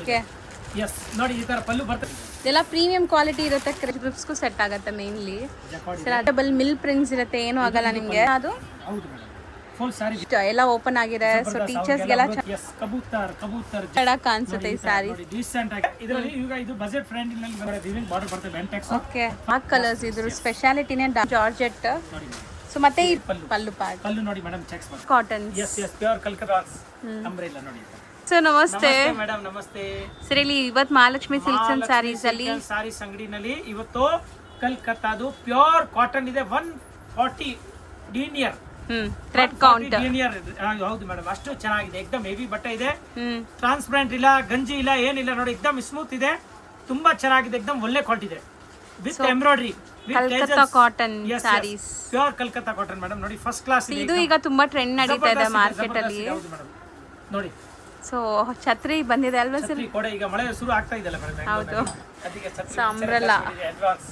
Okay yes ನೋಡಿ ಈ ತರ ಪಲ್ಲು ಬರ್ತದೆ. ಇದೆಲ್ಲ ಪ್ರೀಮಿಯಂ ಕ್ವಾಲಿಟಿ ಇರುತ್ತೆ, ಗ್ರಿಪ್ಸ್ಗೂ ಸೆಟ್ ಆಗುತ್ತೆ ಮೇನ್ಲಿ. ಡಬಲ್ ಮಿಲ್ ಪ್ರಿಂಟ್ಸ್ ಇರುತ್ತೆ, ಏನು ಆಗಲ್ಲ ನಿಮಗೆ. ಅದು ಹೌದು ಮೇಡಮ್, ಫುಲ್ ಸಾರಿ ಎಲ್ಲ ಓಪನ್ ಆಗಿದೆ. ಸೊ ಟೀಚರ್ಸ್ಗೆಲ್ಲ ಎಸ್ ಕಬೂತರ್ ಚೆನ್ನಾಗಿ ಕಾಣಿಸುತ್ತೆ ಈ ಸ್ಯಾರಿ. ಡೀಸೆಂಟ್ ಆಗಿ ಇದರಲ್ಲಿ ಈಗ ಇದು ಬಜೆಟ್ ಫ್ರೆಂಡ್ಲಿ ನಲ್ಲಿ ಬರುತ್ತೆ. ಬಾರ್ಡರ್ ಬರ್ತದೆ ಬೆಂಟೆಕ್ಸ್. ಓಕೆ ಆ ಕಲರ್ಸ್ ಇದ್ರ ಸ್ಪೆಷಾಲಿಟಿನೇ ಜಾರ್ಜೆಟ್. ನೋಡಿ ಸೊ ಮತ್ತೆ ಈ ಪಲ್ಲು ಪಾರ್ಟ್ ಪಲ್ಲು ನೋಡಿ ಮೇಡಮ್, ಚೆಕ್ಸ್ ಬರ್ತದೆ. Cotton. Yes yes pure Calcutta umbrella ನೋಡಿ. ಸರ್ ನಮಸ್ತೆ ಮೇಡಮ್, ನಮಸ್ತೆ. ಸರ್ ಇಲ್ಲಿ ಇವತ್ತು ಮಹಾಲಕ್ಷ್ಮಿ ಸಿಲ್ಕ್ಸ್ ಅಂಡ್ ಸ್ಯಾರೀಸ್ ಅಲ್ಲಿ ಸಾರೀಸ್ ಅಂಗಡಿನಲ್ಲಿ ಇವತ್ತು ಕಲ್ಕತ್ತಾದು ಪ್ಯೂರ್ ಕಾಟನ್ ಇದೆ. 140 ಡಿನಿಯರ್ ಥ್ರೆಡ್ ಕೌಂಟ್. ಹೌದು ಮೇಡಮ್, ಅಷ್ಟು ಚೆನ್ನಾಗಿದೆ. ಎಕ್ದಮ್ ಹೆವಿ ಬಟ್ಟೆ ಇದೆ, ಟ್ರಾನ್ಸ್ಪರೆಂಟ್ ಇಲ್ಲ, ಗಂಜಿ ಇಲ್ಲ, ಏನಿಲ್ಲ ನೋಡಿ. ಎಕ್ದಮ್ ಸ್ಮೂತ್ ಇದೆ, ತುಂಬಾ ಚೆನ್ನಾಗಿದೆ. ಎಕ್ದಮ್ ಒಳ್ಳೆ ಕ್ವಾಲಿಟಿ ಇದೆ with embroidery. Calcutta cotton saris, pure Calcutta cotton madam ನೋಡಿ. ಫಸ್ಟ್ ಕ್ಲಾಸ್ ಇದು ಈಗ ತುಂಬಾ ಟ್ರೆಂಡ್ ನಡೀತಾ ಇದೆ ಮಾರ್ಕೆಟ್ ಅಲ್ಲಿ. ಹೌದು ಮೇಡಮ್ ನೋಡಿ. ಸೊ ಛತ್ರಿ ಬಂದಿದೆ ಅಲ್ವಾ ಸರ್? ಕೊಡೆ ಈಗ ಮಳೆ ಶುರು ಆಗ್ತಾ ಇದೆಲ್ಲ ಮೇಡಮ್. ಹೌದು. ಅದಕ್ಕೆ ಸೊ ಅಂಬ್ರೆಲಾ ಅಡ್ವಾನ್ಸ್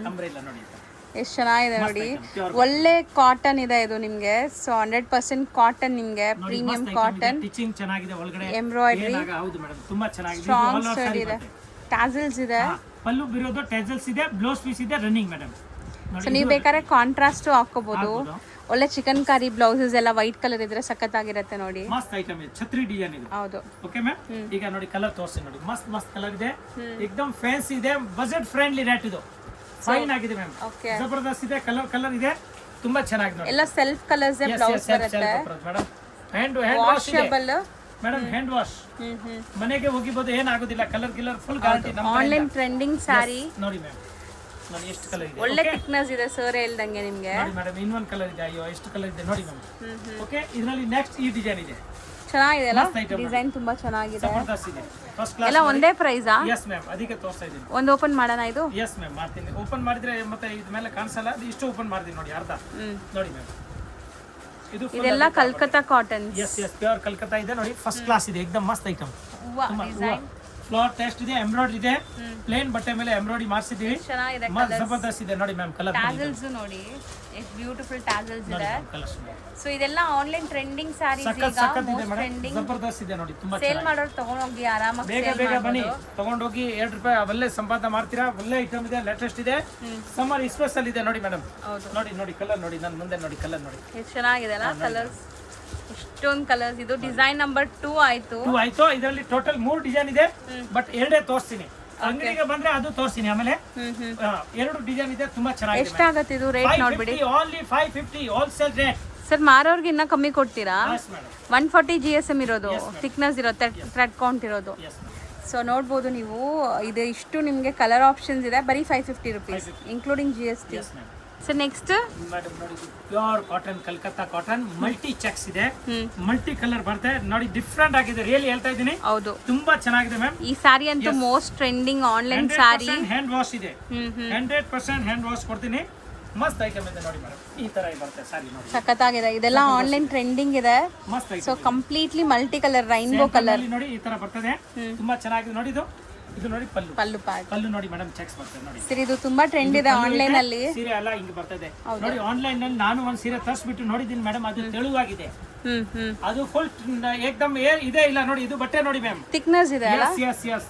ಅಂಬ್ರೆಲಾ ನೋಡಿ. ಎಷ್ಟು ಚೆನ್ನಾಗಿದೆ ನೋಡಿ. ಒಳ್ಳೆ ಕಾಟನ್ ಇದೆ ಇದು ನಿಮ್ಗೆ. ಸೊ 100% ಕಾಟನ್ ನಿಮ್ಗೆ, ಪ್ರೀಮಿಯಂ ಕಾಟನ್. ಸ್ಟಿಚಿಂಗ್ ಚೆನ್ನಾಗಿದೆ, ಒಳಗಡೆ ಎಂಬ್ರಾಯ್ಡರಿ. ಹೌದು ಮೇಡಮ್, ತುಂಬಾ ಚೆನ್ನಾಗಿದೆ. ಸ್ಟ್ರಾಂಗ್ ಸ್ಟಡ್ ಇದೆ, ಟ್ಯಾಸಲ್ಸ್ ಇದೆ. ಪಲ್ಲು ಬಿರೋದು ಟ್ಯಾಸಲ್ಸ್ ಇದೆ, ಬ್ಲೌಸ್ ಪೀಸ್ ಇದೆ, ರನ್ನಿಂಗ್ ಮೇಡಮ್. ಸೊ ನೀವು ಬೇಕಾದ್ರೆ ಕಾಂಟ್ರಾಸ್ಟ್ ಹಾಕೋಬಹುದು. ಒಳ್ಳೆ ಚಿಕನ್ ಕರಿ ಬ್ಲೌಸಸ್ ಎಲ್ಲ ವೈಟ್ ಕಲರ್ ಇದ್ರೆ ಸಖತ್ತಾಗಿರುತ್ತೆ ನೋಡಿ. ಮಸ್ತ್ ಐಟಮ್ ಇದೆ, ಛತ್ರಿ ಡಿಸೈನ್ ಇದೆ. ಹೌದು. ಓಕೆ ಮ್ಯಾಮ್, ಈಗ ನೋಡಿ ಕಲರ್ ತೋರಿಸಿ ನೋಡಿ. ಮಸ್ತ್ ಮಸ್ತ್ ಕಲರ್ ಇದೆ, ಎಕ್ದಮ್ ಫ್ಯಾನ್ಸಿ ಇದೆ, ಬಜೆಟ್ ಫ್ರೆಂಡ್ಲಿ ರೇಟ್ ಇದು. ಫೈನ್ ಆಗಿದೆ ಮ್ಯಾಮ್, ಜಬರ್ದಸ್ತ್ ಇದೆ. ಕಲರ್ ಇದೆ, ತುಂಬಾ ಚೆನ್ನಾಗಿದೆ ನೋಡಿ. ಎಲ್ಲ ಸೆಲ್ಫ್ ಕಲರ್ಸ್ ಬ್ಲೌಸ್ ಬರುತ್ತೆ madam. Hand washable madam, hand wash ಮನೆಗೆ ಹೋಗಿಬಹುದು, ಏನಾಗೋದಿಲ್ಲ. Colour full guarantee. Online trending sari ನೋಡಿ ಮ್ಯಾಮ್, ನೋಡಿ ಎಷ್ಟು ಕಲರ್ ಇದೆ. ಒಳ್ಳೆ ಥಿಕ್ನೆಸ್ ಇದೆ ಸರ್ ಹೇಳ್ದಂಗೆ ನಿಮ್ಗೆ. ನೋಡಿ ಮೇಡಮ್, ಇನ್ನೊಂದು ಕಲರ್ ಇದೆ. ಅಯ್ಯೋ ಎಷ್ಟು ಕಲರ್ ಇದೆ ನೋಡಿ ಮ್ಯಾಮ್. ಓಕೆ, ಇದರಲ್ಲಿ ನೆಕ್ಸ್ಟ್ ಈ ಡಿಸೈನ್ ಇದೆ, ಚೆನ್ನಾಗಿದೆ ಅಲ್ಲ? ಡಿಸೈನ್ ತುಂಬಾ ಚೆನ್ನಾಗಿದೆ, ಜಬರ್ದಸ್ತ್ ಇದೆ, ಫಸ್ಟ್ ಕ್ಲಾಸ್. ಎಲ್ಲ ಒಂದೇ ಪ್ರೈಸಾ? ಎಸ್ ಮ್ಯಾಮ್, ಅದಕ್ಕೆ ತೋರಿಸ್ತಾ ಇದ್ದೀನಿ. ಒಂದು ಓಪನ್ ಮಾಡೋಣ ಇದು? ಎಸ್ ಮ್ಯಾಮ್, ಮಾಡ್ತೀನಿ. ಓಪನ್ ಮಾಡಿದ್ರೆ ಮತ್ತೆ ಇದ ಮೇಲೆ ಕಾಣಿಸಲ್ಲ, ಅದು ಇಷ್ಟು ಓಪನ್ ಮಾಡ್ತೀನಿ ನೋಡಿ, ಅರ್ಧ ನೋಡಿ ಮ್ಯಾಮ್. ಇದು ಇದೆಲ್ಲ Calcutta cotton. Yes yes pure Calcutta ಇದೆ ನೋಡಿ. ಫಸ್ಟ್ ಕ್ಲಾಸ್ ಇದೆ, ಎಕ್ದಮ್ ಮಸ್ತ್ ಐಟಮ್. ಫ್ಲವರ್ ಟೆಸ್ಟ್ ಇದೆ, ಎಂಬ್ರಾಯ್ಡರಿ ಇದೆ, ಪ್ಲೇನ್ ಬಟ್ಟೆ ಮೇಲೆ ಎಂಬ್ರಾಯ್ಡರಿ ಮಾಡಿಸಿದೀವಿ. ಚೆನ್ನಾಗಿದೆ, ಜಬರ್ದಸ್ತ್ ಇದೆ ನೋಡಿ ಮ್ಯಾಮ್. ಕಲರ್ ಟ್ಯಾಸಲ್ಸ್ ನೋಡಿ, ಎಷ್ಟು ಬ್ಯೂಟಿಫುಲ್ ಟ್ಯಾಸಲ್ಸ್ ಇದೆ. ಸೊ ಇದೆಲ್ಲ ಆನ್ಲೈನ್ ಟ್ರೆಂಡಿಂಗ್ ಸ್ಯಾರೀಸ್, ಈಗ ಮೋಸ್ಟ್ ಟ್ರೆಂಡಿಂಗ್. ಜಬರ್ದಸ್ತ್ ಇದೆ ನೋಡಿ, ತುಂಬಾ ಸೇಲ್ ಮಾಡೋರು ತಗೊಂಡೋಗಿ ಆರಾಮಾಗಿ ಬೇಗ ಬನ್ನಿ, ತಗೊಂಡೋಗಿ 2 ರೂಪಾಯಿ ಒಳ್ಳೆ ಸಂಪಾದನೆ ಮಾಡ್ತೀರಾ. ಒಳ್ಳೆ ಐಟಮ್ ಇದೆ, ಲೇಟೆಸ್ಟ್ ಇದೆ, ಸಮ್ಮರ್ ಸ್ಪೆಷಲ್ ಇದೆ ನೋಡಿ ಮೇಡಮ್. ನೋಡಿ ಕಲರ್ ನೋಡಿ, ನನ್ನ ಮುಂದೆ ನೋಡಿ ಕಲರ್ ನೋಡಿ, ಎಷ್ಟು ಚೆನ್ನಾಗಿದೆ ಅಲ್ಲ ಕಲರ್ಸ್. ಇಷ್ಟೊಂದು ಕಲರ್ಸ್. ಇದು ಡಿಸೈನ್ ನಂಬರ್ 2 ಆಯ್ತು. ಇದರಲ್ಲಿ ಟೋಟಲ್ 3 ಡಿಸೈನ್ ಇದೆ, ಬಟ್ 2 ತೋರಿಸ್ತೀನಿ. ಅಂಗಡಿಗೆ ಬಂದ್ರೆ ಅದು ತೋರಿಸ್ತೀನಿ. ಆಮೇಲೆ 2 ಡಿಸೈನ್ ಇದೆ, ತುಂಬಾ ಚೆನ್ನಾಗಿದೆ. ಎಷ್ಟಾಗತ್ತೆ ಇದು ರೇಟ್ ನೋಡ್ಬಿಡಿ. Only 550 wholesale rate. ಸರ್ ಮಾರೋರ್ಗೆ ಇನ್ನ ಕಮ್ಮಿ ಕೊಡ್ತೀರಾ? 140 GSM ಇರೋದು, ಥಿಕ್ನೆಸ್ ಇರುತ್ತೆ, ಥ್ರೆಡ್ ಕೌಂಟ್ ಇರೋದು. ಸೊ ನೋಡ್ಬೋದು ನೀವು, ಇದು ಇಷ್ಟು ನಿಮಗೆ ಕಲರ್ ಆಪ್ಷನ್ಸ್ ಇದೆ. ಬರೀ 550 rupees including GST. Sir next madam ನೋಡಿ, pure cotton Calcutta cotton, multi checks ಇದೆ, ಮಲ್ಟಿ ಕಲರ್ ಬರುತ್ತೆ ನೋಡಿ. ಡಿಫ್ರೆಂಟ್ ಆಗಿದೆ, ರಿಯಲಿ ಹೇಳ್ತಾ ಇದ್ದೀನಿ. ಹೌದು, ತುಂಬಾ ಚೆನ್ನಾಗಿದೆ ಮ್ಯಾಮ್. ಈ ಸಾರಿ ಅಂತೂ ಮೋಸ್ಟ್ ಟ್ರೆಂಡಿಂಗ್ ಆನ್ಲೈನ್ ಸಾರಿ. ಹ್ಯಾಂಡ್ ವಾಶ್ ಇದೆ, 100% ಹ್ಯಾಂಡ್ ವಾಶ್ ಕೊಡ್ತೀನಿ. ಮಸ್ತ್ ಐಟಮ್ ಇದೆ ನೋಡಿ ಮೇಡಮ್. ಈ ತರ ಬರುತ್ತೆ ಸಾರಿ ನೋಡಿ, ಸಖತ್ತಾಗಿದೆ. ಇದೆಲ್ಲ ಆನ್ಲೈನ್ ಟ್ರೆಂಡಿಂಗ್ ಇದೆ. ಮಸ್ತ್ item. So completely multi colour, rainbow colour ನೋಡಿ. ಈ ತರ ಬರ್ತದೆ, ತುಂಬಾ ಚೆನ್ನಾಗಿದೆ ನೋಡಿ. ಇದು ನೋಡಿ ಪಲ್ಲು ಪಾರ್ಟ್. ಪಲ್ಲು ನೋಡಿ ಮೇಡಮ್, ಚೆಕ್ಸ್ ಬರ್ತದೆ ನೋಡಿ. ಸರಿ, ಇದು ತುಂಬಾ ಟ್ರೆಂಡ್ ಇದೆ ಆನ್ಲೈನ್ ಅಲ್ಲಿ. ಸೀರೆ ಎಲ್ಲ ಹಿಂಗೆ ಬರ್ತದೆ ನೋಡಿ. ಆನ್ಲೈನ್ ನಲ್ಲಿ ನಾನು ಒಂದು ಸೀರೆ ತರಿಸ್ಬಿಟ್ಟು ನೋಡಿದ್ದೀನಿ ಮೇಡಮ್, ಅದು ತೆಳುವಾಗಿದೆ. ಅದು ಫುಲ್ ಏಕ್ದಮ್ ಇದೆ ಇಲ್ಲ ನೋಡಿ. ಇದು ಬಟ್ಟೆ ನೋಡಿ ಮ್ಯಾಮ್, ಥಿಕ್ನೆಸ್ ಇದೆ ಅಲ್ಲ? ಎಸ್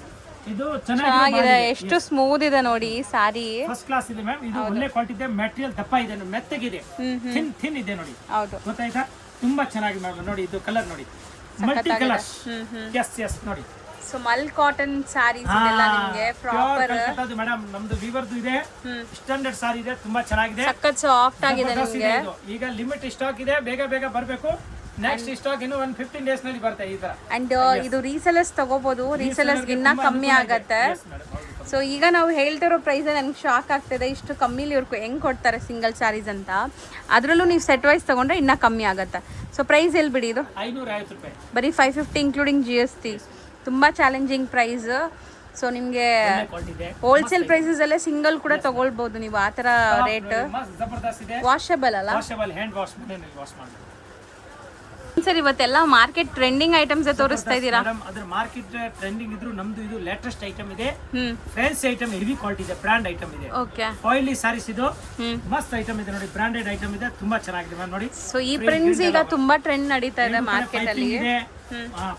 ಇದು ಚೆನ್ನಾಗಿದೆ, ಎಷ್ಟು ಸ್ಮೂತ್ ಇದೆ ನೋಡಿ ಸಾರಿ. ಫಸ್ಟ್ ಕ್ಲಾಸ್ ಇದೆ ಮ್ಯಾಮ್. ಇದು ಒಳ್ಳೆ ಕ್ವಾಲಿಟಿ ಇದೆ, ಮೆಟೀರಿಯಲ್ ದಪ್ಪ ಇದೆ, ಮೆತ್ತಗಿದೆ, ಥಿನ್ ಇದೆ ನೋಡಿ. ಹೌದು, ಗೊತ್ತಾಯ್ತಾ? ತುಂಬಾ ಚೆನ್ನಾಗಿದೆ ಮ್ಯಾಮ್. ನೋಡಿ ಇದು ಕಲರ್ ನೋಡಿ, ಮಲ್ಟಿ ಕಲರ್. ಎಸ್ ನೋಡಿ. ಸೊ ಮಲ್ ಕಾಟನ್ ಸ್ಯಾರೀಸ್ ಇದೆಲ್ಲ ನಿಮಗೆ ಪ್ರಾಪರ್ ಮೇಡಮ್. ನಮ್ದು ವಿವರ್ದು ಇದೆ, ಸ್ಟ್ಯಾಂಡರ್ಡ್ ಸಾರಿ ಇದೆ, ತುಂಬಾ ಚೆನ್ನಾಗಿದೆ, ಸಖತ್ ಸಾಫ್ಟ್ ಆಗಿದೆ ನಿಮಗೆ. ಈಗ ಲಿಮಿಟ್ ಸ್ಟಾಕ್ ಇದೆ, ಬೇಗ ಬರಬೇಕು. ನೆಕ್ಸ್ಟ್ ಸ್ಟಾಕ್ ಇನ್ನು 15 ಡೇಸ್ ನಲ್ಲಿ ಬರುತ್ತೆ ಈ ತರ. ಅಂಡ್ ಇದು ರೀಸೆಲರ್ಸ್ ತಗೋಬಹುದು, ರೀಸೆಲರ್ಸ್ ಇನ್ನ ಕಮ್ಮಿ ಆಗತ್ತೆ. ಸೊ ಈಗ ನಾವು ಹೇಳ್ತಿರೋ ಪ್ರೈಸ್ ನನಗೆ ಶಾಕ್ ಆಗ್ತಿದೆ, ಇಷ್ಟು ಕಮ್ಮಿಲಿ ಇವ್ರು ಹೆಂಗ್ ಕೊಡ್ತಾರೆ ಸಿಂಗಲ್ ಸ್ಯಾರೀಸ್ ಅಂತ. ಅದರಲ್ಲೂ ನೀವು ಸೆಟ್ ವೈಸ್ ತಗೊಂಡ್ರೆ ಇನ್ನ ಕಮ್ಮಿ ಆಗತ್ತೆ. ಸೊ ಪ್ರೈಸ್ ಎಲ್ಲಿ ಬಿಡಿ, ಇದು 550 ರೂಪಾಯಿ, ಬರೀ 550 ಇನ್ಕ್ಲೂಡಿಂಗ್ GST. ತುಂಬ ಚಾಲೆಂಜಿಂಗ್ ಪ್ರೈಸ್. ಸೊ ನಿಮಗೆ ಹೋಲ್ಸೇಲ್ ಪ್ರೈಸಸ್ ಅಲ್ಲೇ ಸಿಂಗಲ್ ಕೂಡ ತಗೊಳ್ಬಹುದು ನೀವು, ಆ ಥರ ರೇಟ್. ವಾಷಬಲ್ ಅಲ್ಲ? ಹ್ಯಾಂಡ್ ವಾಶ್ ಮನೆಯಲ್ಲಿ ವಾಶ್ ಮಾಡಿ. ಸರ್ ಇವತ್ತೆಲ್ಲ ಮಾರ್ಕೆಟ್ ಟ್ರೆಂಡಿಂಗ್ ಐಟಮ್ಸ್ ತೋರಿಸ್ತಾ ಇದ್ದೀರಾ? ಅದ್ರ ಮಾರ್ಕೆಟ್ ಟ್ರೆಂಡಿಂಗ್ ಇದ್ರು ನಮ್ದು ಇದು ಲೇಟೆಸ್ಟ್ ಐಟಮ್ ಇದೆ, ಫ್ಯಾನ್ಸಿ ಐಟಮ್, ಹೆವಿ ಕ್ವಾಲಿಟಿ ಇದೆ, ಬ್ರಾಂಡ್ ಐಟಮ್ ಇದೆ. ಓಕೆ, ಆಯಿಲಿ ಸಾರೀಸ್ ಇದು ಮಸ್ತ್ ಐಟಮ್ ಇದೆ ನೋಡಿ, ಬ್ರಾಂಡೆಡ್ ಐಟಮ್ ಇದೆ, ತುಂಬಾ ಚೆನ್ನಾಗಿದೆ ಮ್ಯಾಮ್ ನೋಡಿ. ಸೊ ಈ ಪ್ರಿಂಟ್ಸ್ ಈಗ ತುಂಬಾ ಟ್ರೆಂಡ್ ನಡೀತಾ ಇದೆ ಮಾರ್ಕೆಟ್ ಅಲ್ಲಿ.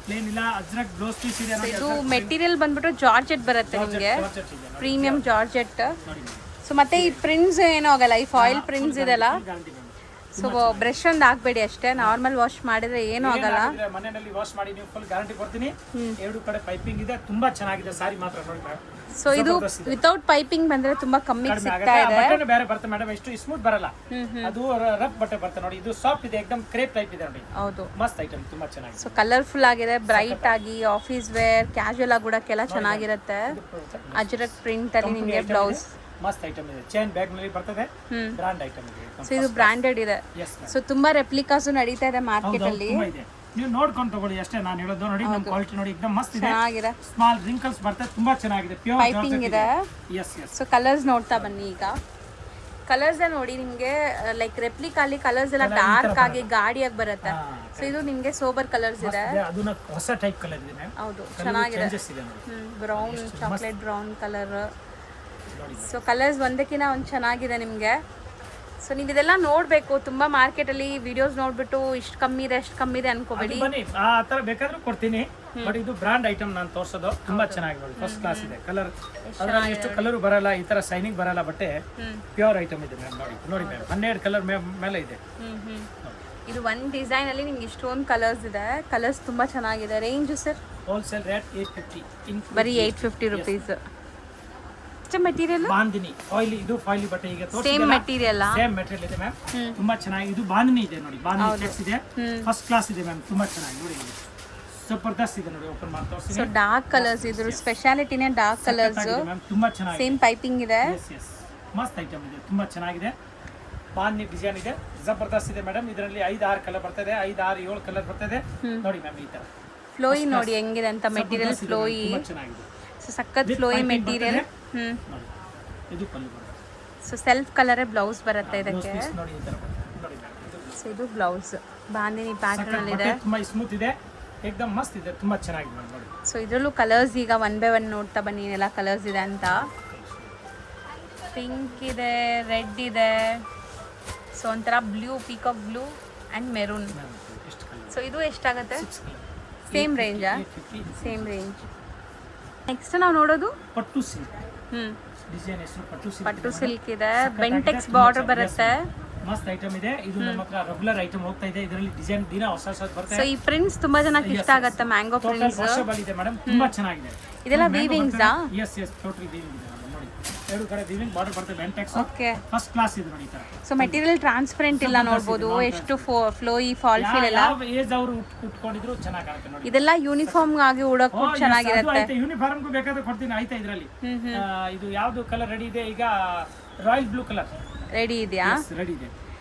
ಪ್ಲೇನ್ ಇಲ್ಲ, ಅಜ್ರಕ್ ಬ್ಲೌಸ್ ಪೀಸ್ ಇದೆ ನೋಡಿ. ಇದು ಮೆಟೀರಿಯಲ್ ಬಂದ್ಬಿಟ್ಟು ಜಾರ್ಜೆಟ್ ಬರುತ್ತೆ ನಿಮಗೆ, ಜಾರ್ಜೆಟ್ ಇದೆ ನೋಡಿ. Premium georgette. ನೋಡಿ ಸೊ ಮತ್ತೆ ಈ ಪ್ರಿಂಟ್ಸ್ ಏನೂ ಆಗಲ್ಲ, ಈ ಫಾಯಿಲ್ ಪ್ರಿಂಟ್ಸ್ ಇದೆಲ್ಲ. Guarantee ma'am. ಸೊ ಬ್ರಷ್ ಒಂದು ಹಾಕ್ಬೇಡಿ ಅಷ್ಟೇ, ನಾರ್ಮಲ್ ವಾಶ್ ಮಾಡಿದ್ರೆ ಏನೂ ಆಗಲ್ಲ. ಮನೆಯಲ್ಲಿ ವಾಶ್ ಮಾಡಿ ನೀವು ಫುಲ್ ಗ್ಯಾರಂಟಿ ಕೊಡ್ತೀನಿ. ಎರಡು ಕಡೆ ಪೈಪಿಂಗ್ ಇದೆ, ತುಂಬಾ ಚೆನ್ನಾಗಿದೆ ಸಾರಿ ಮಾತ್ರ ನೋಡಿ ಮ್ಯಾಮ್. ಸೊ ಇದು ವಿತೌಟ್ ಪೈಪಿಂಗ್ ಬಂದ್ರೆ ತುಂಬಾ ಕಮ್ಮಿ ಸಿಗ್ತಾ ಇದೆ. ಬಟ್ಟೆ ಬೇರೆ ಬರುತ್ತೆ ಮೇಡಮ್, ಎಷ್ಟು ಸ್ಮೂತ್ ಬರಲ್ಲ, ಅದು ರಫ್ ಬಟ್ಟೆ ಬರುತ್ತೆ ನೋಡಿ. ಇದು ಸಾಫ್ಟ್ ಇದೆ, ಏಕದಮ್ ಕ್ರೇಪ್ ಟೈಪ್ ಇದೆ ನೋಡಿ. ಹೌದು, ಮಸ್ತ್ ಐಟಮ್, ತುಂಬಾ ಚೆನ್ನಾಗಿದೆ. ಸೊ ಕಲರ್ಫುಲ್ ಆಗಿದೆ, ಬ್ರೈಟ್ ಆಗಿ ಆಫೀಸ್ ವೇರ್, ಕ್ಯಾಶುಯಲ್ ಆಗಿ ಉಡಕ್ಕೆಲ್ಲ ಚೆನ್ನಾಗಿರುತ್ತೆ. ಅಜ್ರಕ್ ಪ್ರಿಂಟ್ ಅಲ್ಲಿ ನಿಮಗೆ ಬ್ಲೌಸ್ ಮಸ್ತ್ ಐಟಮ್ ಇದೆ. ಚೈನ್ ಬ್ಯಾಗ್ ನಲ್ಲಿ ಬರ್ತದೆ, ಬ್ರಾಂಡ್ ಐಟಮ್ ಇದೆ. ಸೊ ಇದು ಬ್ರಾಂಡೆಡ್ ಇದೆ. ಸೊ ತುಂಬಾ ರೆಪ್ಲಿಕಾಸ್ ನಡೀತಾ ಇದೆ ಮಾರ್ಕೆಟ್ ಅಲ್ಲಿ. ತುಂಬಾ ಇದೆ, ನೀವು ನೋಡ್ಕೊಂಡು ತಗೊಳ್ಳಿ ಅಷ್ಟೇ. ನಾನು ಹೇಳೋದು ನೋಡಿ, ನಮ್ಮ ಕ್ವಾಲಿಟಿ ನೋಡಿ, ಏಕದಮ್ ಮಸ್ತ್ ಇದೆ. ಚೆನ್ನಾಗಿದೆ, ಸ್ಮಾಲ್ ರಿಂಕಲ್ಸ್ ಬರ್ತದೆ, ತುಂಬಾ ಚೆನ್ನಾಗಿದೆ. ಪ್ಯೂರ್ ಪೈಪಿಂಗ್ ಇದೆ. Yes yes. ಸೊ ಕಲರ್ಸ್ ನೋಡ್ತಾ ಬನ್ನಿ. ಈಗ ಕಲರ್ಸ್ ನೋಡಿ ನಿಮ್ಗೆ ಲೈಕ್ ರೆಪ್ಲಿಕಾಲಿ ಕಲರ್ಸ್ ಎಲ್ಲ ಡಾರ್ಕ್ ಆಗಿ ಗಾಡಿಯಾಗಿ ಬರುತ್ತೆ. ಸೊ ಇದು ನಿಮ್ಗೆ ಸೋಬರ್ ಕಲರ್ಸ್ ಇದೆ. ಅದನ್ನ ಹೊಸ ಟೈಪ್ ಕಲರ್ ಇದೆ ಮ್ಯಾಮ್. ಹೌದು, ಚೆನ್ನಾಗಿದೆ. Brown, chocolate brown colour. So colours ಒಂದಕ್ಕಿಂತ ಒಂದು ಚೆನ್ನಾಗಿದೆ ನಿಮಗೆ. ಸೊ ನೀವು ಇದೆಲ್ಲ ನೋಡಬೇಕು, ತುಂಬ ಮಾರ್ಕೆಟಲ್ಲಿ ವಿಡಿಯೋಸ್ ನೋಡ್ಬಿಟ್ಟು ಇಷ್ಟು ಕಮ್ಮಿ ಇದೆ ಅಷ್ಟು ಕಮ್ಮಿ ಇದೆ ಅನ್ಕೋಬೇಡಿ. ಬನ್ನಿ, ಆ ಥರ ಬೇಕಾದ್ರೂ ಕೊಡ್ತೀನಿ. ಬಟ್ ಇದು ಬ್ರಾಂಡ್ ಐಟಮ್ ನಾನು ತೋರಿಸೋದು, ತುಂಬಾ ಚೆನ್ನಾಗಿ ನೋಡಿ, ಫಸ್ಟ್ ಕ್ಲಾಸ್ ಇದೆ. ಕಲರ್ ಅದ್ರಲ್ಲಿ ಎಷ್ಟು ಕಲರ್ ಬರಲ್ಲ, ಈ ತರ ಶೈನಿಂಗ್ ಬರಲ್ಲ, ಬಟ್ಟೆ ಪ್ಯೂರ್ ಐಟಮ್ ಇದೆ ಮ್ಯಾಮ್. ನೋಡಿ ನೋಡಿ ಮ್ಯಾಮ್, 12 ಕಲರ್ ಮೇಲೆ ಇದೆ. ಇದು ಒಂದು ಡಿಸೈನ್ ಅಲ್ಲಿ ನಿಮ್ಗೆ ಇಷ್ಟೊಂದು ಕಲರ್ಸ್ ಇದೆ. ಕಲರ್ಸ್ ತುಂಬಾ ಚೆನ್ನಾಗಿದೆ. Range sir? ಹೋಲ್ಸೇಲ್ ರೇಟ್ 850, ಬರೀ 850 ರುಪೀಸ್. ಮೆಟೀರಿಯಲ್ ಬಾಂದಿನಿ ಫಾಯಿಲ್, ಇದು ಫಾಯಿಲ್ ಬಟ್ಟೆ ಈಗ ಸೇಮ್ ಮೆಟೀರಿಯಲ್ ಇದೆ ಮ್ಯಾಮ್. ತುಂಬಾ ಚೆನ್ನಾಗಿ, ಇದು ಬಾಂದಿನಿ ಇದೆ ನೋಡಿ, ಬಾಂದಿನಿ ಚೆಕ್ಸ್ ಇದೆ, ಫಸ್ಟ್ ಕ್ಲಾಸ್ ಇದೆ ಮ್ಯಾಮ್. ತುಂಬಾ ಚೆನ್ನಾಗಿ ನೋಡಿ, ಜಬರ್ದಸ್ತ್ ಇದೆ ನೋಡಿ. ಓಪನ್ ಮಾಡಿ ತೋರಿಸ್ತೀನಿ. ಸೊ ಡಾರ್ಕ್ ಕಲರ್ಸ್, ಇದ್ರ ಸ್ಪೆಷಾಲಿಟಿನೇ ಡಾರ್ಕ್ ಕಲರ್ಸ್. ತುಂಬಾ ಚೆನ್ನಾಗಿ, ಸೇಮ್ ಪೈಪಿಂಗ್ ಇದೆ. ಮಸ್ತ್ ಐಟಮ್ ಇದೆ, ತುಂಬಾ ಚೆನ್ನಾಗಿದೆ. ಬಾಂದಿನಿ ಡಿಸೈನ್ ಇದೆ, ಜಬರ್ದಸ್ತ್ ಇದೆ ಮೇಡಮ್. ಇದರಲ್ಲಿ 5-6 ಕಲರ್ ಬರ್ತದೆ, 5-6-7 ಕಲರ್ ಬರ್ತದೆ ನೋಡಿ ಮ್ಯಾಮ್. ಈ ತರ ಫ್ಲೋಯಿ ನೋಡಿ ಹೆಂಗಿದೆ ಅಂತ, ಮೆಟೀರಿಯಲ್ ಫ್ಲೋಯಿ ಚೆನ್ನಾಗಿದೆ. ಸೊ ಸಖತ್ ಫ್ಲೋಯಿ ಮೆಟೀರಿಯಲ್. ಇದು ಪಲ್ಲು ಬರುತ್ತೆ. ಸೊ ಸೆಲ್ಫ್ ಕಲರೇ ಬ್ಲೌಸ್ ಬರುತ್ತೆ ಇದಕ್ಕೆ. ನೋಡಿ ಈ ತರ ನೋಡಿ ಮ್ಯಾಮ್. ಸೊ ಇದು ಬ್ಲೌಸ್ ಬಾಂದಿನಿ ಪ್ಯಾಟರ್ನ್ ಅಲ್ಲಿ ಇದೆ. ತುಂಬಾ ಸ್ಮೂತ್ ಇದೆ, ಏಕದಮ್ ಮಸ್ತ್ ಇದೆ, ತುಂಬಾ ಚೆನ್ನಾಗಿದೆ ನೋಡಿ. ಸೊ ಇದರಲ್ಲೂ ಕಲರ್ಸ್ ಈಗ 1 by 1 ನೋಡ್ತಾ ಬನ್ನಿ ಏನೆಲ್ಲ ಕಲರ್ಸ್ ಇದೆ ಅಂತ. ಪಿಂಕ್ ಇದೆ, ರೆಡ್ ಇದೆ, ಸೊ ಒಂಥರ blue, peacock blue and maroon. So ಇದು ಎಷ್ಟಾಗುತ್ತೆ? ಸೇಮ್ ರೇಂಜಾ? Same range. ನೆಕ್ಸ್ಟ್ ನಾವು ನೋಡೋದು ಪಟ್ಟು ಸಿಲ್ಕ್. ಡಿಸೈನ್ ಹೆಸರು ಪಟ್ಟು ಸಿಲ್ಕ್ ಇದೆ, ಬೆಂಟೆಕ್ಸ್ ಬಾರ್ಡರ್ ಬರುತ್ತೆ. ಮಸ್ತ್ ಐಟಮ್ ಇದೆ. ಇದು ನಮ್ಮ ಹತ್ರ ರೆಗ್ಯುಲರ್ ಐಟಮ್ ಹೋಗ್ತಾ ಇದೆ. ಇದರಲ್ಲಿ ಡಿಸೈನ್ ದಿನ ಹೊಸ ಹೊಸ ಬರುತ್ತೆ. ಸೊ ಈ ಪ್ರಿಂಟ್ಸ್ ತುಂಬಾ ಜನಕ್ಕೆ ಇಷ್ಟ ಆಗುತ್ತೆ, ಮ್ಯಾಂಗೋ ಪ್ರಿಂಟ್ಸ್. ವಾಷಬಲ್ ಇದೆ ಮೇಡಮ್, ತುಂಬಾ ಚೆನ್ನಾಗಿದೆ. ಇದೆಲ್ಲ ವೀವಿಂಗ್ಸ್ ಆ? ಎಸ್ ಎಸ್, ಟೋಟಲಿ ವೀವಿಂಗ್ ಇದೆ ನೋಡಿ. ಎರಡು ಕಡೆ ವೀವಿಂಗ್ ಬಾರ್ಡರ್ ಬರುತ್ತೆ, ಬೆಂಟೆಕ್ಸ್. ಓಕೆ, ಫಸ್ಟ್ ಕ್ಲಾಸ್ ಇದೆ ನೋಡಿ ಈ ತರ. ಸೊ ಮೆಟೀರಿಯಲ್ ಟ್ರಾನ್ಸ್ಪರೆಂಟ್ ಇಲ್ಲ, ನೋಡಬಹುದು ಎಷ್ಟು ಫ್ಲೋಯಿ, ಫಾಲ್ ಫೀಲ್ ಎಲ್ಲ. ಯಾವ ಏಜ್ ಅವರು ಉಟ್ಕೊಂಡಿದ್ರು ಚೆನ್ನಾಗಿ ಕಾಣುತ್ತೆ ನೋಡಿ. ಇದೆಲ್ಲ ಯೂನಿಫಾರ್ಮ್ ಆಗಿ ಉಡೋಕ್ಕೂ ಚೆನ್ನಾಗಿರುತ್ತೆ. ಯೂನಿಫಾರ್ಮ್ಗೂ ಬೇಕಾದ್ರೆ ಕೊಡ್ತೀನಿ, ಆಯ್ತಾ. ಇದರಲ್ಲಿ ಇದು ಯಾವ್ದು ಕಲರ್ ರೆಡಿ ಇದೆ ಈಗ? ರಾಯಲ್ ಬ್ಲೂ ಕಲರ್ ರೆಡಿ ಇದೆಯಾ? ರೆಡಿ ಇದೆ.